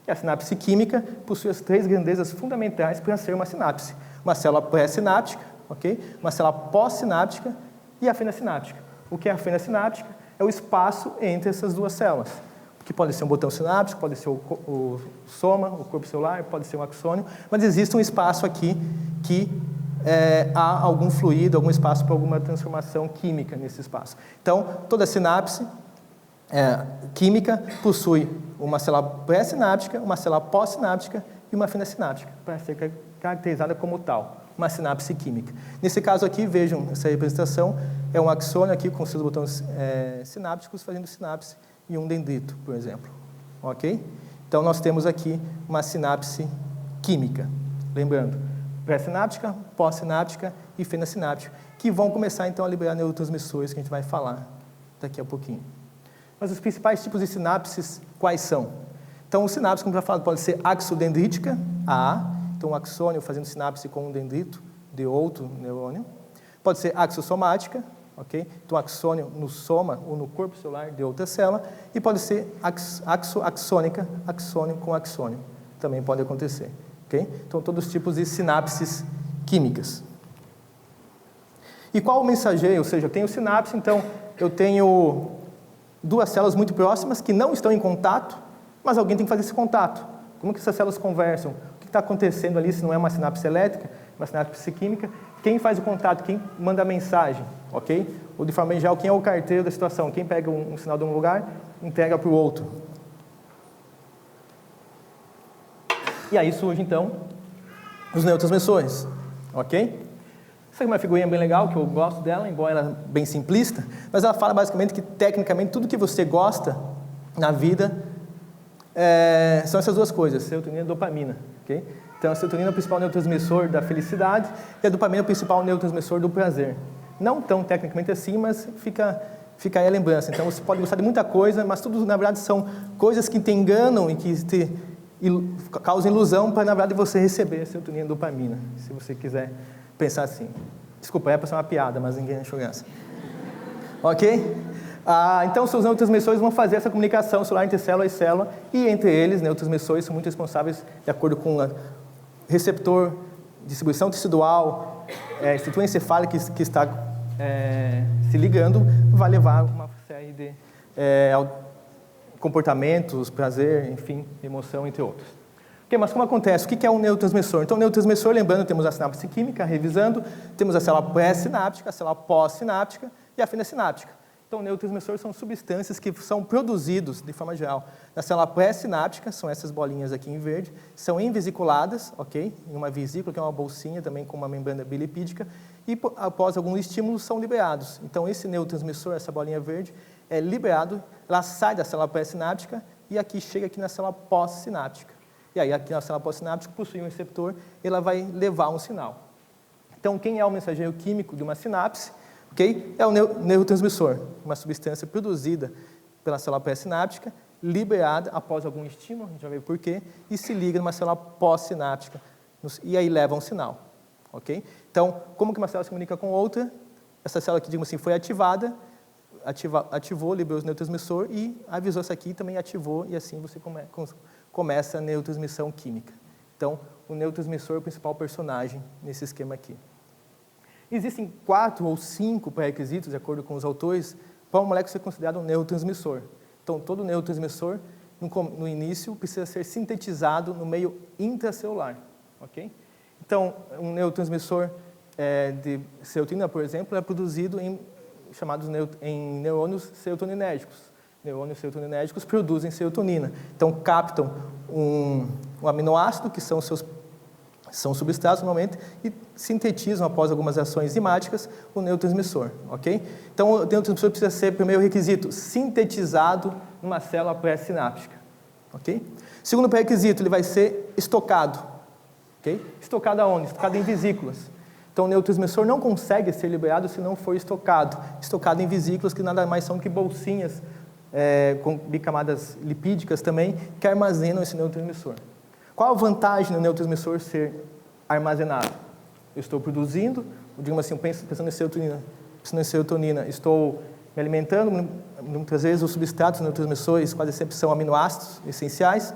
E a sinapse química possui as 3 grandezas fundamentais para ser uma sinapse. Uma célula pré-sináptica, okay? Uma célula pós-sináptica e a fenda sináptica. O que é a fenda sináptica? É o espaço entre essas 2 células, que pode ser um botão sináptico, pode ser o soma, o corpo celular, pode ser um axônio, mas existe um espaço aqui que há algum fluido, algum espaço para alguma transformação química nesse espaço. Então, toda sinapse química possui uma célula pré-sináptica, uma célula pós-sináptica e uma fenda sináptica, para ser caracterizada como tal, uma sinapse química. Nesse caso aqui, vejam essa representação, é um axônio aqui com seus botões sinápticos fazendo sinapse e um dendrito, por exemplo. Ok? Então, nós temos aqui uma sinapse química. Lembrando, pré-sináptica, pós-sináptica e fenda sináptica, que vão começar, então, a liberar neurotransmissores, que a gente vai falar daqui a pouquinho. Mas os principais tipos de sinapses, quais são? Então, o sinapse, como já falado, pode ser axodendrítica, AA, então um axônio fazendo sinapse com um dendrito de outro neurônio. Pode ser axossomática, ok? Então, axônio no soma ou no corpo celular de outra célula. E pode ser axônica, axônio com axônio. Também pode acontecer, ok? Então, todos os tipos de sinapses químicas. E qual o mensageiro? Ou seja, eu tenho sinapse, então eu tenho 2 células muito próximas que não estão em contato, mas alguém tem que fazer esse contato. Como que essas células conversam? O que está acontecendo ali se não é uma sinapse elétrica, uma sinapse química? Quem faz o contato? Quem manda a mensagem? Ok? Ou de forma geral, quem é o carteiro da situação? Quem pega um sinal de um lugar, entrega para o outro. E aí surge, então, os neurotransmissores. Ok? Essa é uma figurinha bem legal, que eu gosto dela, embora ela bem simplista, mas ela fala basicamente que, tecnicamente, tudo que você gosta na vida são essas 2 coisas, serotonina e dopamina. Okay? Então, a serotonina é o principal neurotransmissor da felicidade e a dopamina é o principal neurotransmissor do prazer. Não tão tecnicamente assim, mas fica aí a lembrança. Então, você pode gostar de muita coisa, mas tudo, na verdade, são coisas que te enganam e que causam ilusão para, na verdade, você receber a serotonina e dopamina, se você quiser pensar assim. Desculpa, é para ser uma piada, mas ninguém achou graça. Ok? Então, os seus neurotransmissores vão fazer essa comunicação celular entre célula e célula, e entre eles, neurotransmissores são muito responsáveis, de acordo com o receptor, distribuição tecidual, estrutura encefálica que está se ligando, vai levar uma série de comportamentos, prazer, enfim, emoção, entre outros. Okay, mas como acontece? O que é um neurotransmissor? Então, o neurotransmissor, lembrando, temos a sinapse química, revisando, temos a célula pré-sináptica, a célula pós-sináptica e a fenda sináptica. Então, neurotransmissores são substâncias que são produzidos, de forma geral, na célula pré-sináptica, são essas bolinhas aqui em verde, são envesiculadas, ok? Em uma vesícula, que é uma bolsinha também com uma membrana bilipídica, e após algum estímulo são liberados. Então, esse neurotransmissor, essa bolinha verde, é liberado, ela sai da célula pré-sináptica e aqui chega aqui na célula pós-sináptica. E aí, aqui na célula pós-sináptica, possui um receptor, e ela vai levar um sinal. Então, quem é o mensageiro químico de uma sinapse? Okay? É o neurotransmissor, uma substância produzida pela célula pré-sináptica, liberada após algum estímulo, a gente vai ver por quê, e se liga numa célula pós-sináptica, e aí leva um sinal. Okay? Então, como que uma célula se comunica com outra? Essa célula aqui, digamos assim, foi ativada, ativou, liberou o neurotransmissor e avisou essa aqui, também ativou, e assim você começa a neurotransmissão química. Então, o neurotransmissor é o principal personagem nesse esquema aqui. Existem 4 ou 5 pré-requisitos, de acordo com os autores, para uma molécula ser considerada um neurotransmissor. Então, todo neurotransmissor, no início, precisa ser sintetizado no meio intracelular. Okay? Então, um neurotransmissor de serotonina, por exemplo, é produzido em neurônios serotoninérgicos. Neurônios serotoninérgicos produzem serotonina. Então, captam um aminoácido, que são substratos normalmente, e sintetizam, após algumas ações enzimáticas, o neurotransmissor. Okay? Então, o neurotransmissor precisa ser, primeiro requisito, sintetizado numa célula pré-sináptica. Okay? Segundo pré-requisito, ele vai ser estocado. Okay? Estocado aonde? Estocado em vesículas. Então, o neurotransmissor não consegue ser liberado se não for estocado. Estocado em vesículas, que nada mais são que bolsinhas com bicamadas lipídicas também, que armazenam esse neurotransmissor. Qual a vantagem do neurotransmissor ser armazenado. Eu estou produzindo, digamos assim, pensando em serotonina, estou me alimentando, muitas vezes os substratos neurotransmissores quase sempre são aminoácidos essenciais,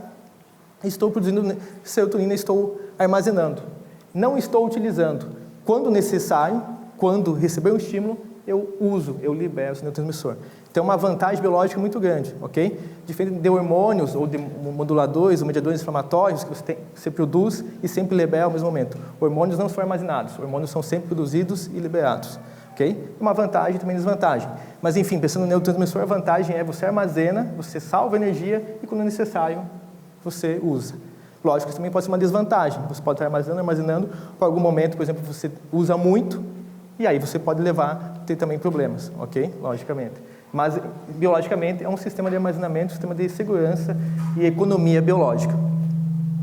estou produzindo serotonina, estou armazenando. Não estou utilizando. Quando necessário, quando receber um estímulo, eu uso, eu libero esse neurotransmissor. Então, é uma vantagem biológica muito grande, ok? Diferente de hormônios ou de moduladores ou mediadores inflamatórios que você produz e sempre libera ao mesmo momento. Hormônios não são armazenados, hormônios são sempre produzidos e liberados, ok? Uma vantagem e também desvantagem. Mas, enfim, pensando no neurotransmissor, a vantagem é você armazena, você salva energia e, quando necessário, você usa. Lógico que isso também pode ser uma desvantagem. Você pode estar armazenando, por algum momento, por exemplo, você usa muito e aí você pode ter também problemas, ok? Logicamente. Mas, biologicamente, é um sistema de armazenamento, um sistema de segurança e economia biológica.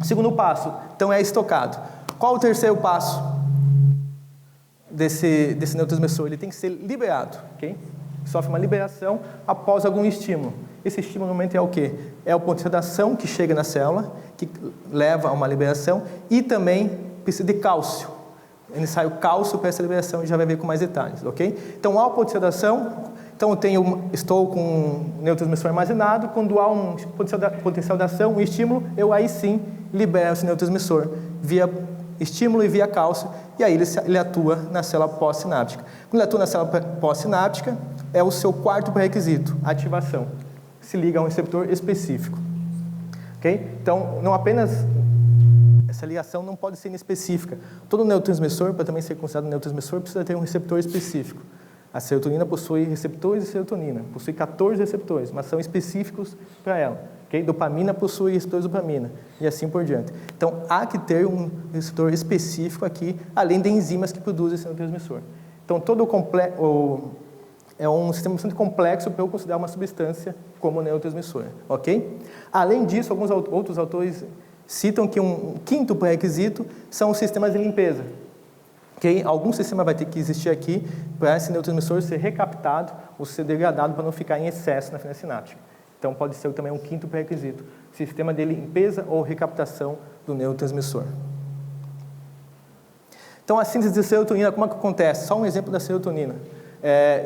Segundo passo, então, é estocado. Qual o terceiro passo desse neurotransmissor? Ele tem que ser liberado, ok? Sofre uma liberação após algum estímulo. Esse estímulo, normalmente, é o quê? É o potencial de ação que chega na célula, que leva a uma liberação, e também precisa de cálcio. É necessário cálcio para essa liberação, e já vai ver com mais detalhes, ok? Então, há o potencial de ação. Então, estou com um neurotransmissor armazenado, quando há um potencial de ação, um estímulo, eu aí sim libero esse neurotransmissor via estímulo e via cálcio, e aí ele atua na célula pós-sináptica. Quando ele atua na célula pós-sináptica, é o seu quarto pré-requisito, ativação. Se liga a um receptor específico. Ok? Então, não apenas essa ligação não pode ser inespecífica. Todo neurotransmissor, para também ser considerado neurotransmissor, precisa ter um receptor específico. A serotonina possui receptores de serotonina, possui 14 receptores, mas são específicos para ela. Okay? Dopamina possui receptores de dopamina, e assim por diante. Então, há que ter um receptor específico aqui, além de enzimas que produzem esse neurotransmissor. Então, é um sistema bastante complexo para eu considerar uma substância como neurotransmissor. Ok? Além disso, alguns outros autores citam que um quinto pré-requisito são os sistemas de limpeza. Okay? Algum sistema vai ter que existir aqui para esse neurotransmissor ser recaptado ou ser degradado para não ficar em excesso na fina sináptica. Então, pode ser também um quinto pré-requisito, sistema de limpeza ou recaptação do neurotransmissor. Então, a síntese de serotonina, como é que acontece? Só um exemplo da serotonina.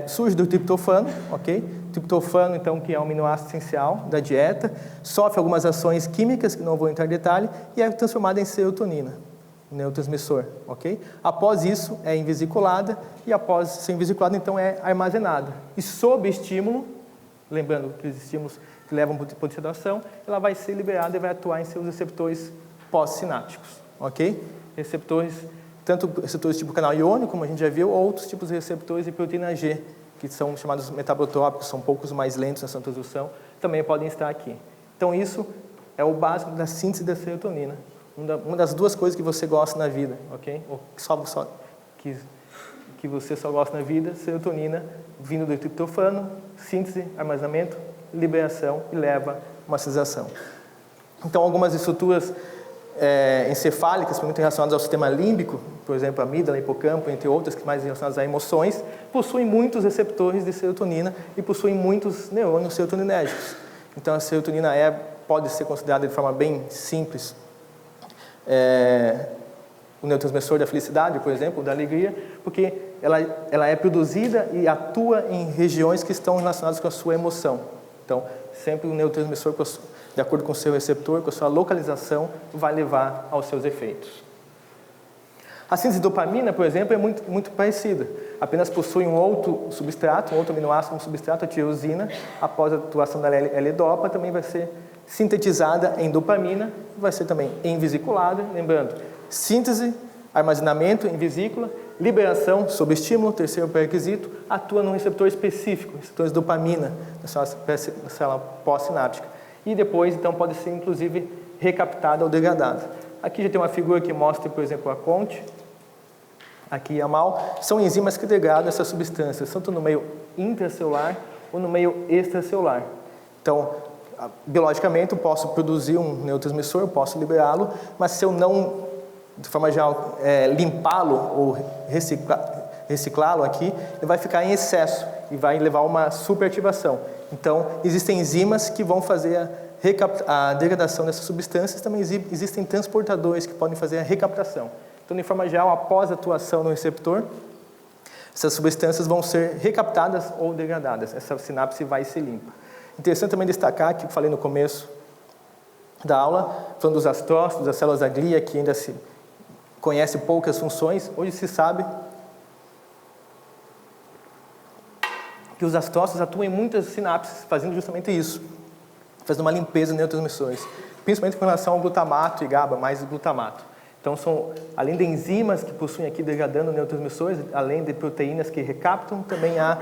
Surge do triptofano, ok? Triptofano, então, que é um aminoácido essencial da dieta, sofre algumas ações químicas, que não vou entrar em detalhe, e é transformada em serotonina, neurotransmissor, ok? Após isso, é invesiculada, e após ser invesiculada, então, é armazenada. E sob estímulo, lembrando que os estímulos que levam para o potencial de ação, ela vai ser liberada e vai atuar em seus receptores pós-sinápticos, ok? Receptores, tanto receptores tipo canal iônico, como a gente já viu, ou outros tipos de receptores de proteína G, que são chamados metabotrópicos, são um pouco mais lentos nessa transdução, também podem estar aqui. Então, isso é o básico da síntese da serotonina. Uma das duas coisas que você gosta na vida, ok? Ou que você só gosta na vida, serotonina, vindo do triptofano, síntese, armazenamento, liberação e leva uma sensação. Então, algumas estruturas encefálicas, muito relacionadas ao sistema límbico, por exemplo, amígdala, hipocampo, entre outras, que mais relacionadas a emoções, possuem muitos receptores de serotonina e possuem muitos neurônios serotoninérgicos. Então, a serotonina pode ser considerada de forma bem simples o neurotransmissor da felicidade, por exemplo, da alegria, porque ela é produzida e atua em regiões que estão relacionadas com a sua emoção. Então, sempre o neurotransmissor, de acordo com o seu receptor, com a sua localização, vai levar aos seus efeitos. A síntese de dopamina, por exemplo, é muito parecida. Apenas possui um outro substrato, um outro aminoácido, um substrato, a tirosina. Após a atuação da L-dopa, também vai ser sintetizada em dopamina, vai ser também invesiculada. Lembrando, síntese, armazenamento em vesícula, liberação sob estímulo, terceiro pré-requisito, atua num receptor específico, receptores de dopamina, na célula pós-sináptica. E depois, então, pode ser, inclusive, recaptada ou degradada. Aqui já tem uma figura que mostra, por exemplo, a CONT, aqui a MAL, são enzimas que degradam essas substâncias, tanto no meio intracelular ou no meio extracelular. Então, biologicamente, eu posso produzir um neurotransmissor, eu posso liberá-lo, mas se eu não, de forma geral, limpá-lo ou reciclá-lo aqui, ele vai ficar em excesso e vai levar a uma superativação. Então, existem enzimas que vão fazer a degradação dessas substâncias, também existem transportadores que podem fazer a recaptação. Então, Então, de forma geral, após a atuação no receptor, essas substâncias vão ser recaptadas ou degradadas. Essa sinapse vai ser limpa. Interessante também destacar que eu falei no começo da aula, falando dos astrócitos, das células da glia, que ainda se conhece poucas funções. Hoje se sabe que os astrócitos atuam em muitas sinapses, fazendo justamente isso, fazendo uma limpeza de neurotransmissores, principalmente com relação ao glutamato e GABA, mais glutamato. Então, além de enzimas que possuem aqui degradando neurotransmissores, além de proteínas que recaptam, também há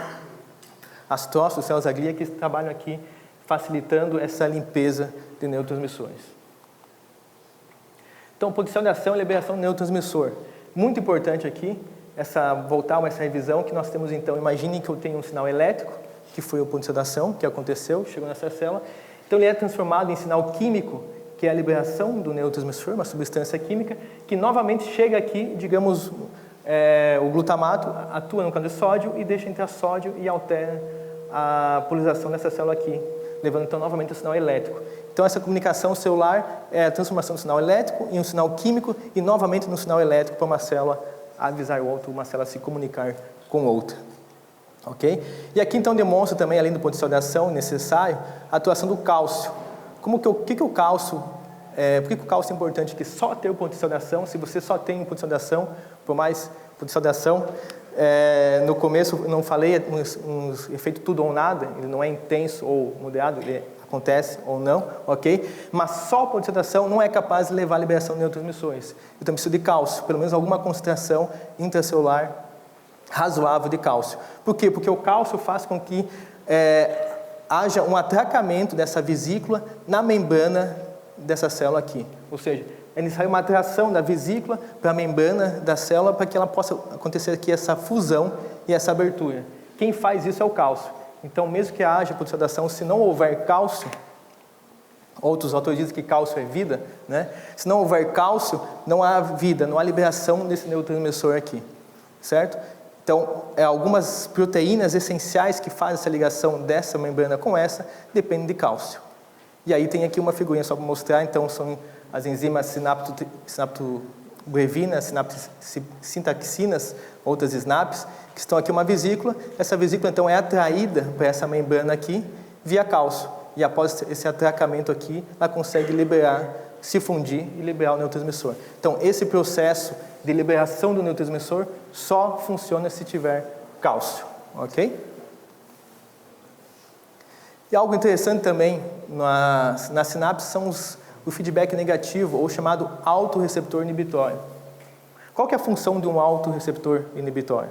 astrócitos, células da glia, que trabalham aqui facilitando essa limpeza de neurotransmissores. Então, potencial de ação e liberação de neurotransmissor. Muito importante aqui, voltar a essa revisão que nós temos então. Imaginem que eu tenho um sinal elétrico, que foi o potencial de ação, que aconteceu, chegou nessa célula. Então, ele é transformado em sinal químico, que é a liberação do neurotransmissor, uma substância química, que novamente chega aqui, digamos, o glutamato atua no canal de sódio e deixa entrar sódio e altera a polarização dessa célula aqui, levando então novamente ao sinal elétrico. Então essa comunicação celular é a transformação do sinal elétrico em um sinal químico e novamente no sinal elétrico para uma célula avisar o outro, uma célula se comunicar com outra. Ok? E aqui então demonstra também, além do potencial de ação necessário, a atuação do cálcio. Por que o cálcio é importante que só ter o potencial de ação? Se você só tem um potencial de ação, por mais potencial de ação, no começo eu não falei, um efeito tudo ou nada, ele não é intenso ou moderado, ele acontece ou não, ok? Mas só a potencial de ação não é capaz de levar à liberação de neurotransmissores. Então preciso de cálcio, pelo menos alguma concentração intracelular razoável de cálcio. Por quê? Porque o cálcio faz com que haja um atracamento dessa vesícula na membrana dessa célula aqui. Ou seja, é necessário uma atração da vesícula para a membrana da célula para que ela possa acontecer aqui essa fusão e essa abertura. Quem faz isso é o cálcio. Então, mesmo que haja potencial de ação, se não houver cálcio, outros autores dizem que cálcio é vida, né? Se não houver cálcio, não há vida, não há liberação desse neurotransmissor aqui, certo? Então, algumas proteínas essenciais que fazem essa ligação dessa membrana com essa, dependem de cálcio. E aí tem aqui uma figurinha só para mostrar, então são as enzimas sinaptoburevinas, sintaxinas, outras SNAPs, que estão aqui uma vesícula. Essa vesícula então é atraída para essa membrana aqui via cálcio. E após esse atracamento aqui, ela consegue liberar, se fundir e liberar o neurotransmissor. Então esse processo de liberação do neurotransmissor só funciona se tiver cálcio, ok? E algo interessante também na sinapse são o feedback negativo, ou chamado autorreceptor inibitório. Qual que é a função de um autorreceptor inibitório?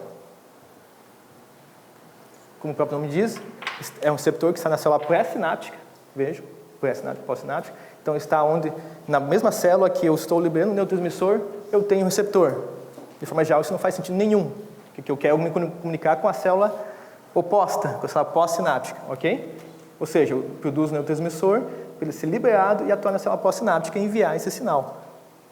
Como o próprio nome diz, é um receptor que está na célula pré-sináptica, vejam, pré-sináptica, pós-sináptica. Então está onde, na mesma célula que eu estou liberando o neurotransmissor, eu tenho um receptor. De forma geral, isso não faz sentido nenhum, porque eu quero me comunicar com a célula oposta, com a célula pós-sináptica, ok? Ou seja, eu produzo o neurotransmissor, para ele ser liberado e atuar na célula pós-sináptica e enviar esse sinal.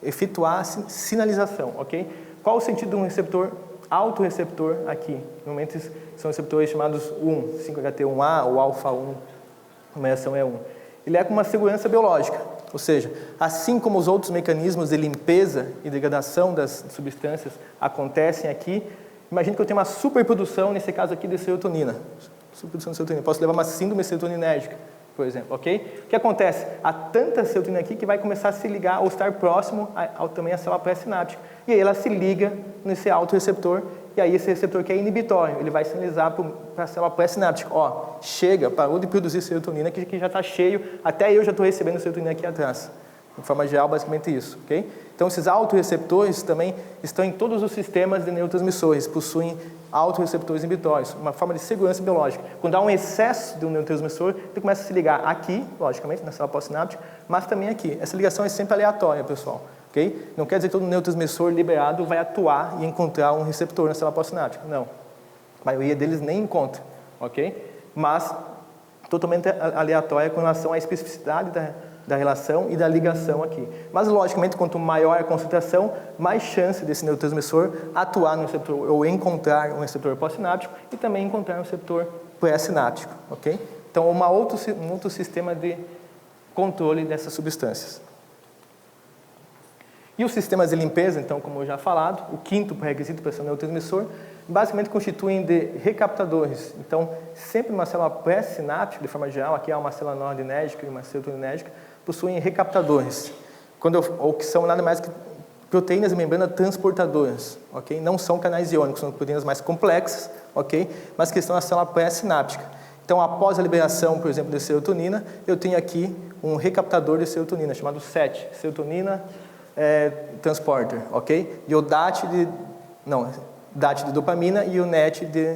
Efetuar a sinalização, ok? Qual o sentido de um receptor autorreceptor aqui? Normalmente são receptores chamados 1, 5-HT1A ou alfa-1, numeração é 1. Ele é com uma segurança biológica, ou seja, assim como os outros mecanismos de limpeza e degradação das substâncias acontecem aqui, imagine que eu tenho uma superprodução, nesse caso aqui, de serotonina. Superprodução de serotonina. Posso levar uma síndrome serotoninérgica, por exemplo, ok? O que acontece? Há tanta serotonina aqui que vai começar a se ligar ou estar próximo também à célula pré-sináptica. E aí ela se liga nesse autorreceptor, e aí esse receptor que é inibitório, ele vai sinalizar para a célula pré-sináptica. Ó, chega, parou de produzir serotonina, que já está cheio, até eu já estou recebendo serotonina aqui atrás. De forma geral, basicamente isso, ok? Então, esses autorreceptores também estão em todos os sistemas de neurotransmissores, possuem autorreceptores inibitórios, uma forma de segurança biológica. Quando há um excesso de um neurotransmissor, ele começa a se ligar aqui, logicamente, na célula pós-sináptica, mas também aqui. Essa ligação é sempre aleatória, pessoal, ok? Não quer dizer que todo neurotransmissor liberado vai atuar e encontrar um receptor na célula pós-sináptica, não. A maioria deles nem encontra, ok? Mas totalmente aleatória com relação à especificidade da relação e da ligação aqui. Mas, logicamente, quanto maior a concentração, mais chance desse neurotransmissor atuar no receptor ou encontrar um receptor pós-sináptico e também encontrar um receptor pré-sináptico, ok? Então, um outro sistema de controle dessas substâncias. E os sistemas de limpeza, então, como eu já falado, o quinto pré-requisito para ser um neurotransmissor, basicamente constituem de recaptadores. Então, sempre uma célula pré-sináptica, de forma geral, aqui há uma célula noradrenérgica e uma serotoninérgica, possuem recaptadores, ou que são nada mais que proteínas de membrana transportadoras, ok? Não são canais iônicos, são proteínas mais complexas, ok? Mas que estão na célula pré-sináptica. Então, após a liberação, por exemplo, de serotonina, eu tenho aqui um recaptador de serotonina, chamado SET, serotonina transporter, ok? E o DAT de dopamina e o NET de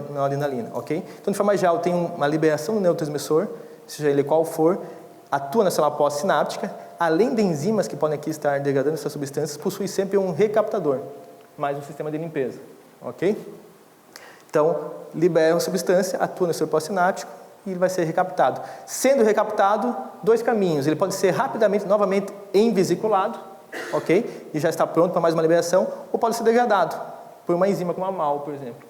noradrenalina, ok? Então, de forma geral, eu tenho uma liberação do neurotransmissor, seja ele qual for, atua na célula pós-sináptica, além de enzimas que podem aqui estar degradando essas substâncias, possui sempre um recaptador, mais um sistema de limpeza, ok? Então, libera uma substância, atua no sistema pós-sináptico e ele vai ser recaptado. Sendo recaptado, dois caminhos. Ele pode ser rapidamente, novamente, envesiculado, ok? E já está pronto para mais uma liberação, ou pode ser degradado por uma enzima como a MAO, por exemplo,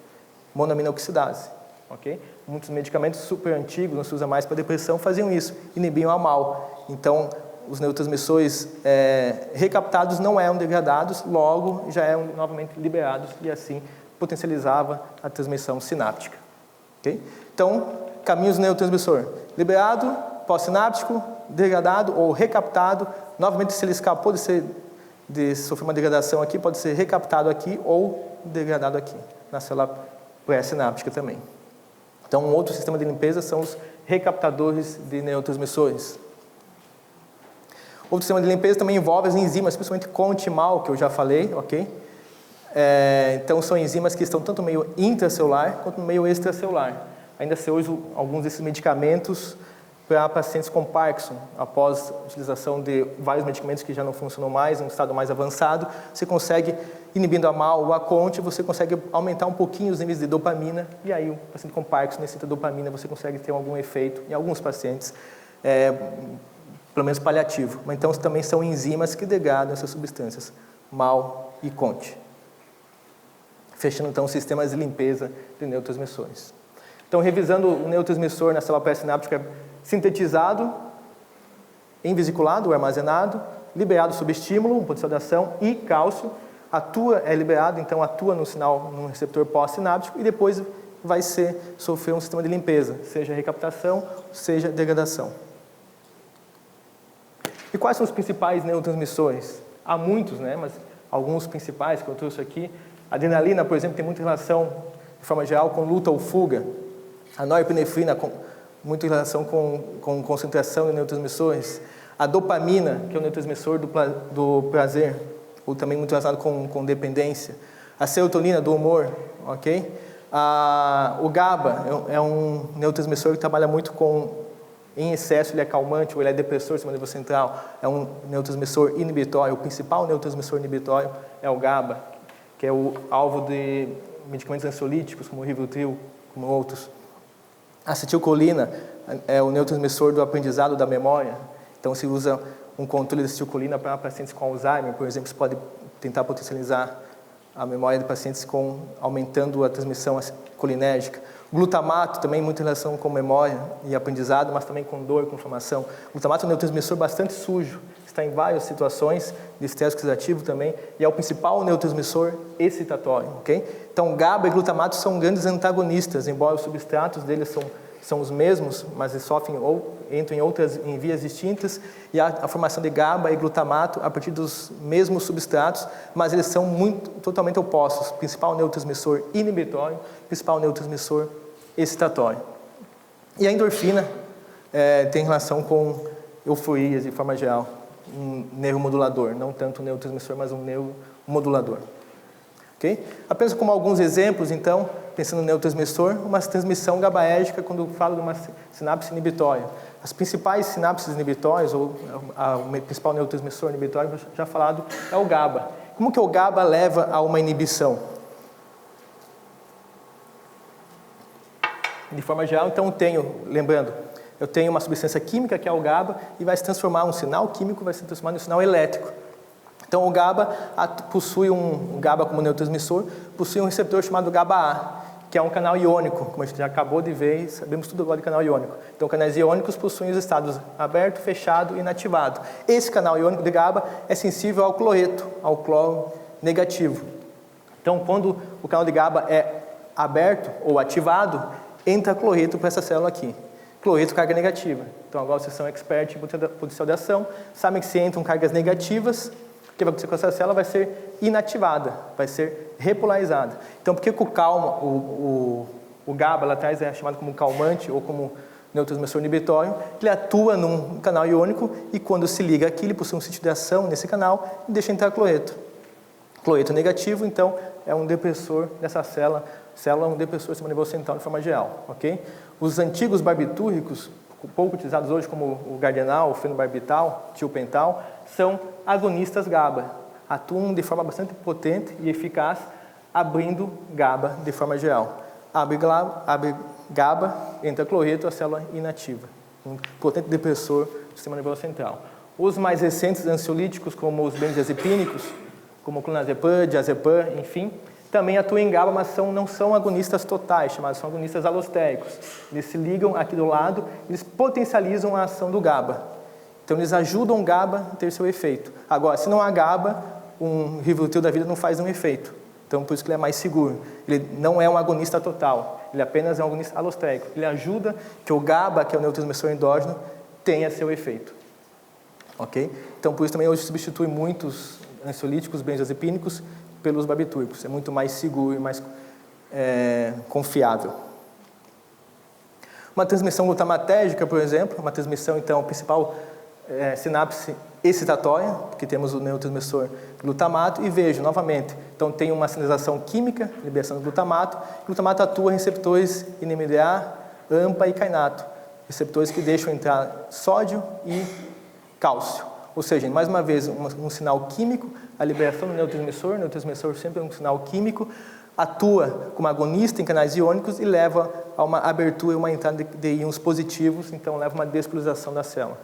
monoamina oxidase, ok? Muitos medicamentos super antigos, não se usa mais para depressão, faziam isso, inibiam a MAO. Então, os neurotransmissores recaptados não eram degradados, logo já eram novamente liberados e assim potencializava a transmissão sináptica. Okay? Então, caminhos do neurotransmissor: liberado, pós-sináptico, degradado ou recaptado. Novamente, se ele escapou de sofrer uma degradação aqui, pode ser recaptado aqui ou degradado aqui, na célula pré-sináptica também. Então, um outro sistema de limpeza são os recaptadores de neurotransmissores. Outro sistema de limpeza também envolve as enzimas, principalmente contimal, que eu já falei, ok? Então, são enzimas que estão tanto no meio intracelular quanto no meio extracelular. Ainda se usa alguns desses medicamentos para pacientes com Parkinson. Após a utilização de vários medicamentos que já não funcionam mais, em um estado mais avançado, você consegue, inibindo a MAO ou a CONT, você consegue aumentar um pouquinho os níveis de dopamina, e aí o paciente com Parkinson necessita de dopamina, você consegue ter algum efeito, em alguns pacientes, pelo menos paliativo. Mas então também são enzimas que degradam essas substâncias, MAO e CONT. Fechando então os sistemas de limpeza de neurotransmissores. Então, revisando, o neurotransmissor na célula pré-sináptica é sintetizado, envesiculado ou armazenado, liberado sob estímulo, um potencial de ação, e cálcio, é liberado, então atua no sinal, no receptor pós-sináptico, e depois vai sofrer um sistema de limpeza, seja recaptação, seja degradação. E quais são os principais neurotransmissores? Há muitos, né? Mas alguns principais que eu trouxe aqui. A adrenalina, por exemplo, tem muita relação, de forma geral, com luta ou fuga. A norepinefrina, muita relação com concentração de neurotransmissores. A dopamina, que é o neurotransmissor do prazer, ou também muito relacionado com dependência. A serotonina, do humor, ok? O GABA é um neurotransmissor que trabalha muito em excesso, ele é calmante, ou ele é depressor do sistema nervoso central. É um neurotransmissor inibitório, o principal neurotransmissor inibitório é o GABA, que é o alvo de medicamentos ansiolíticos, como o Rivotril, como outros. A acetilcolina é o neurotransmissor do aprendizado da memória. Então, se usa um controle de acetilcolina para pacientes com Alzheimer, por exemplo, se pode tentar potencializar a memória de pacientes aumentando a transmissão colinérgica. O glutamato também muito em relação com memória e aprendizado, mas também com dor, com inflamação. O glutamato é um neurotransmissor bastante sujo, está em várias situações de estresse oxidativo também, e é o principal neurotransmissor excitatório, ok? Então, GABA e glutamato são grandes antagonistas, embora os substratos deles são os mesmos, mas eles sofrem ou entram em vias distintas, e há a formação de GABA e glutamato a partir dos mesmos substratos, mas eles são totalmente opostos. Principal neurotransmissor inibitório, principal neurotransmissor excitatório. E a endorfina tem relação com euforias de forma geral, um neuromodulador, não tanto um neurotransmissor, mas um neuromodulador. Okay? Apenas como alguns exemplos, então, pensando no neurotransmissor, uma transmissão GABAérgica quando eu falo de uma sinapse inibitória. As principais sinapses inibitórias, ou o principal neurotransmissor inibitório, já falado, é o GABA. Como que o GABA leva a uma inibição? De forma geral, então, eu tenho uma substância química, que é o GABA, e vai se transformar, um sinal químico vai se transformar em um sinal elétrico. Então, o GABA possui GABA como neurotransmissor, possui um receptor chamado GABA-A, que é um canal iônico, como a gente já acabou de ver, sabemos tudo agora de canal iônico. Então, canais iônicos possuem os estados aberto, fechado e inativado. Esse canal iônico de GABA é sensível ao cloreto, ao cloro negativo. Então, quando o canal de GABA é aberto ou ativado, entra cloreto para essa célula aqui. Cloreto, carga negativa. Então, agora vocês são expertos em potencial de ação, sabem que se entram cargas negativas, o que vai acontecer com essa célula vai ser inativada, vai ser repolarizada. Então, por que o GABA lá atrás é chamado como calmante ou como neurotransmissor inibitório? Ele atua num canal iônico e quando se liga aqui, ele possui um sítio de ação nesse canal e deixa entrar cloreto. Cloreto negativo, então, é um depressor dessa célula é um depressor do sistema nervoso central de forma geral, ok? Os antigos barbitúricos, pouco utilizados hoje como o Gardenal, o fenobarbital, tiopental, são agonistas GABA. Atuam de forma bastante potente e eficaz, abrindo GABA de forma geral. Abre GABA, entra cloreto, a célula inativa. Um potente depressor do sistema nervoso central. Os mais recentes ansiolíticos, como os benzodiazepínicos, como o clonazepam, diazepam, enfim, também atuam em GABA, mas não são agonistas totais, chamados são agonistas alostéricos. Eles se ligam aqui do lado, eles potencializam a ação do GABA. Então, eles ajudam o GABA a ter seu efeito. Agora, se não há GABA, um Rivotril da vida não faz nenhum efeito. Então, por isso que ele é mais seguro. Ele não é um agonista total, ele apenas é um agonista alostérico. Ele ajuda que o GABA, que é o neurotransmissor endógeno, tenha seu efeito. Ok? Então, por isso também hoje substitui muitos ansiolíticos, benzodiazepínicos, pelos barbitúricos. É muito mais seguro e mais confiável. Uma transmissão glutamatérgica, por exemplo, uma transmissão, então, principal sinapse excitatória, porque temos o neurotransmissor glutamato, e vejo, novamente, então tem uma sinalização química, liberação do glutamato. O glutamato atua em receptores NMDA, AMPA e kainato, receptores que deixam entrar sódio e cálcio. Ou seja, mais uma vez, um sinal químico, a liberação do neurotransmissor, o neurotransmissor sempre é um sinal químico, atua como agonista em canais iônicos e leva a uma abertura e uma entrada de íons positivos, então leva a uma despolarização da célula.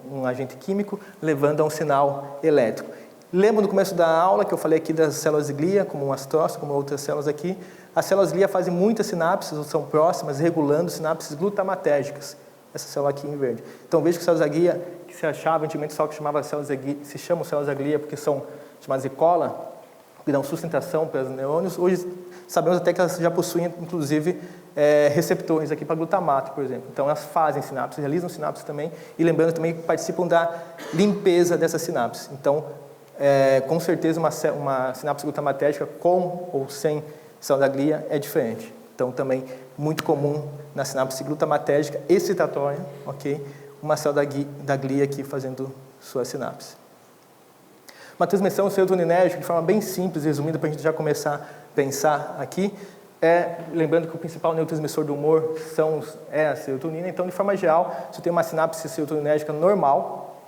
Um agente químico levando a um sinal elétrico. Lembra no começo da aula que eu falei aqui das células de glia, como um astrócito, como outras células aqui? As células de glia fazem muitas sinapses, ou são próximas, regulando sinapses glutamatérgicas. Essa célula aqui em verde. Então veja que células da glia, que se achava antigamente só que chamava células da glia, se chamam células da glia porque são chamadas de cola, que dão sustentação para os neurônios. Hoje sabemos até que elas já possuem, inclusive, receptores aqui para glutamato, por exemplo. Então elas fazem sinapses, realizam sinapses também, e lembrando também que participam da limpeza dessas sinapses. Então, com certeza uma sinapse glutamatérgica com ou sem célula da glia é diferente. Então, também muito comum na sinapse glutamatérgica excitatória, ok? Uma célula da glia aqui fazendo sua sinapse. Uma transmissão serotoninérgica, de forma bem simples, resumida, para a gente já começar a pensar aqui, lembrando que o principal neurotransmissor do humor é a serotonina, então, de forma geral, se eu tenho uma sinapse serotoninérgica normal,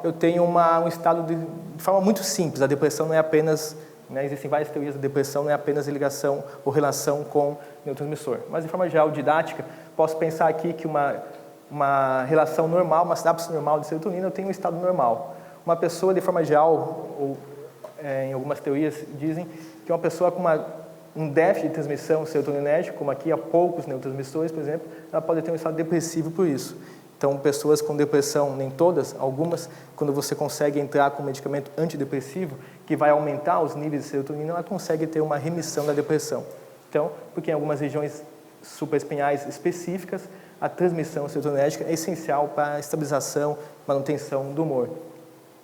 eu tenho um estado de forma muito simples, a depressão não é apenas... Existem várias teorias da depressão, não é apenas ligação ou relação com o neurotransmissor. Mas, de forma geral, didática, posso pensar aqui que uma relação normal, uma sinapse normal de serotonina, eu tenho um estado normal. Uma pessoa, de forma geral, ou em algumas teorias dizem que uma pessoa com um déficit de transmissão serotoninérgica, como aqui há poucos neurotransmissores, por exemplo, ela pode ter um estado depressivo por isso. Então, pessoas com depressão, nem todas, algumas, quando você consegue entrar com um medicamento antidepressivo, que vai aumentar os níveis de serotonina, ela consegue ter uma remissão da depressão. Então, porque em algumas regiões supraespinhais específicas, a transmissão serotoninérgica é essencial para a estabilização, manutenção do humor.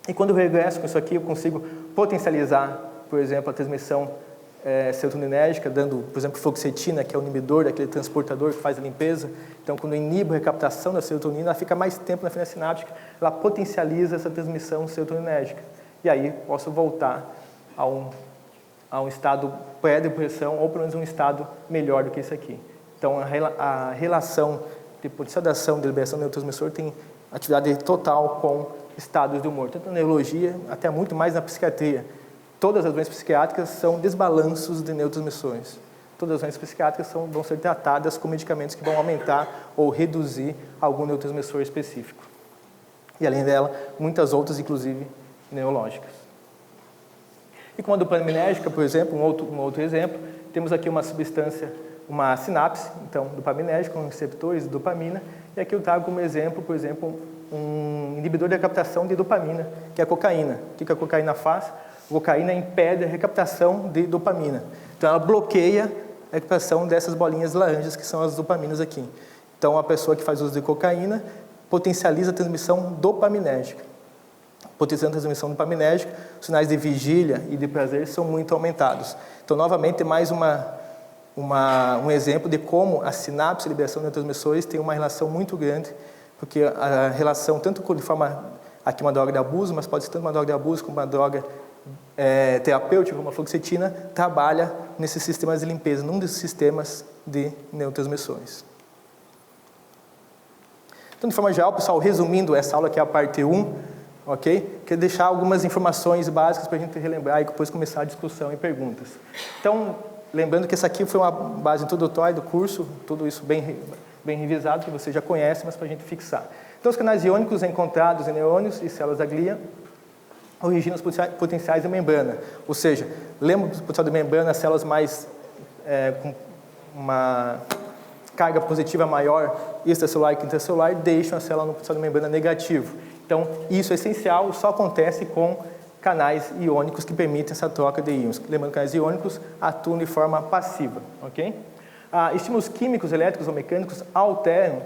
E quando eu regresso com isso aqui, eu consigo potencializar, por exemplo, a transmissão serotoninérgica, dando, por exemplo, fluoxetina, que é o inibidor daquele transportador que faz a limpeza. Então, quando eu inibo a recaptação da serotonina, ela fica mais tempo na fenda sináptica, ela potencializa essa transmissão serotoninérgica. E aí, posso voltar a um estado pré-depressão, ou pelo menos um estado melhor do que esse aqui. Então, a relação de potencial de ação de liberação do neurotransmissor tem atividade total com estados de humor, tanto na neurologia, até muito mais na psiquiatria. Todas as doenças psiquiátricas são desbalanços de neurotransmissores. Todas as doenças psiquiátricas vão ser tratadas com medicamentos que vão aumentar ou reduzir algum neurotransmissor específico. E além dela, muitas outras, inclusive, neurológicas. E com a dopaminérgica, por exemplo, um outro exemplo, temos aqui uma substância, uma sinapse, então, dopaminérgica, com receptores de dopamina, e aqui eu trago como exemplo, por exemplo, um inibidor da captação de dopamina, que é a cocaína. O que a cocaína faz? A cocaína impede a recaptação de dopamina. Então, ela bloqueia a recaptação dessas bolinhas laranjas, que são as dopaminas aqui. Então, a pessoa que faz uso de cocaína potencializa a transmissão dopaminérgica. Potencializando a transmissão dopaminérgica, os sinais de vigília e de prazer são muito aumentados. Então, novamente, mais um exemplo de como a sinapse e a liberação de neurotransmissores tem uma relação muito grande, porque a relação, tanto de forma, aqui uma droga de abuso, mas pode ser tanto uma droga de abuso como uma droga terapêutica, como a fluoxetina, trabalha nesses sistemas de limpeza, num desses sistemas de neurotransmissores. Então, de forma geral, pessoal, resumindo essa aula, que é a parte 1, ok? Quero deixar algumas informações básicas para a gente relembrar e depois começar a discussão e perguntas. Então, lembrando que essa aqui foi uma base introdutória do curso, tudo isso bem revisado, que você já conhece, mas para a gente fixar. Então, os canais iônicos encontrados em neurônios e células da glia originam os potenciais da membrana. Ou seja, lembra do potencial da membrana, células mais com uma carga positiva maior, extracelular e intracelular, deixam a célula no potencial da membrana negativo. Então, isso é essencial, só acontece com canais iônicos que permitem essa troca de íons. Lembrando que canais iônicos atuam de forma passiva, ok? Estímulos químicos, elétricos ou mecânicos alteram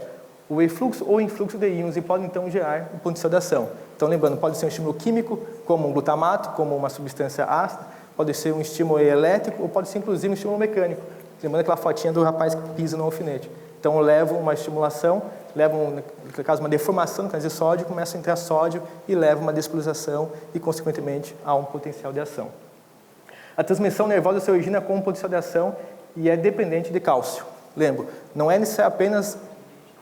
o efluxo ou influxo de íons e podem, então, gerar um potencial de ação. Então, lembrando, pode ser um estímulo químico, como um glutamato, como uma substância ácida, pode ser um estímulo elétrico ou pode ser, inclusive, um estímulo mecânico. Lembrando aquela fotinha do rapaz que pisa no alfinete. Então, levam uma estimulação, levam, no caso, uma deformação no canal de sódio, começa a entrar sódio e leva uma despolarização e, consequentemente, a um potencial de ação. A transmissão nervosa se origina com um potencial de ação e é dependente de cálcio. Lembro, não é necessário apenas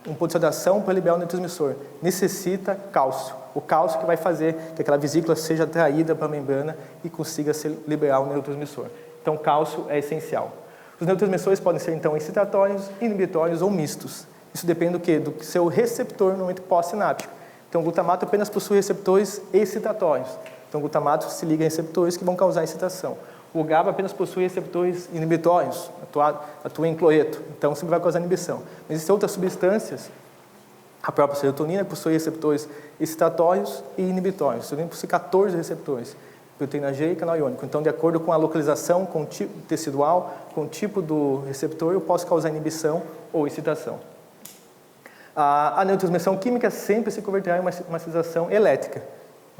um potencial de ação para liberar o neurotransmissor. Necessita cálcio. O cálcio que vai fazer que aquela vesícula seja atraída para a membrana e consiga liberar o neurotransmissor. Então, cálcio é essencial. Os neurotransmissores podem ser, então, excitatórios, inibitórios ou mistos. Isso depende do quê? Do seu receptor no momento pós-sináptico. Então, o glutamato apenas possui receptores excitatórios. Então, o glutamato se liga a receptores que vão causar excitação. O GABA apenas possui receptores inibitórios, atua em cloreto, então sempre vai causar inibição. Mas existem outras substâncias, a própria serotonina possui receptores excitatórios e inibitórios. A serotonina possui 14 receptores. Proteína G e canal iônico. Então, de acordo com a localização, com o tipo tecidual, com o tipo do receptor, eu posso causar inibição ou excitação. A neurotransmissão química sempre se converterá em uma sinalização elétrica.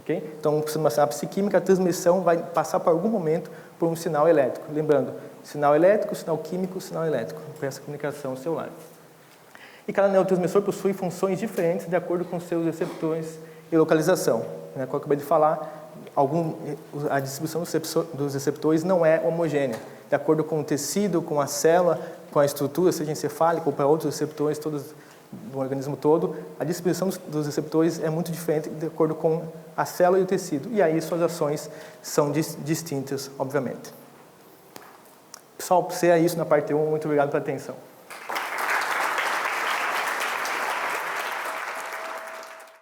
Okay? Então, por uma sinapse química, a transmissão vai passar por algum momento por um sinal elétrico. Lembrando, sinal elétrico, sinal químico, sinal elétrico, para essa comunicação celular. E cada neurotransmissor possui funções diferentes de acordo com seus receptores e localização. Como eu acabei de falar, a distribuição dos receptores não é homogênea. De acordo com o tecido, com a célula, com a estrutura, seja encefálica ou para outros receptores, todos do organismo todo, a distribuição dos receptores é muito diferente de acordo com a célula e o tecido. E aí suas ações são distintas, obviamente. Pessoal, isso na parte 1. Muito obrigado pela atenção.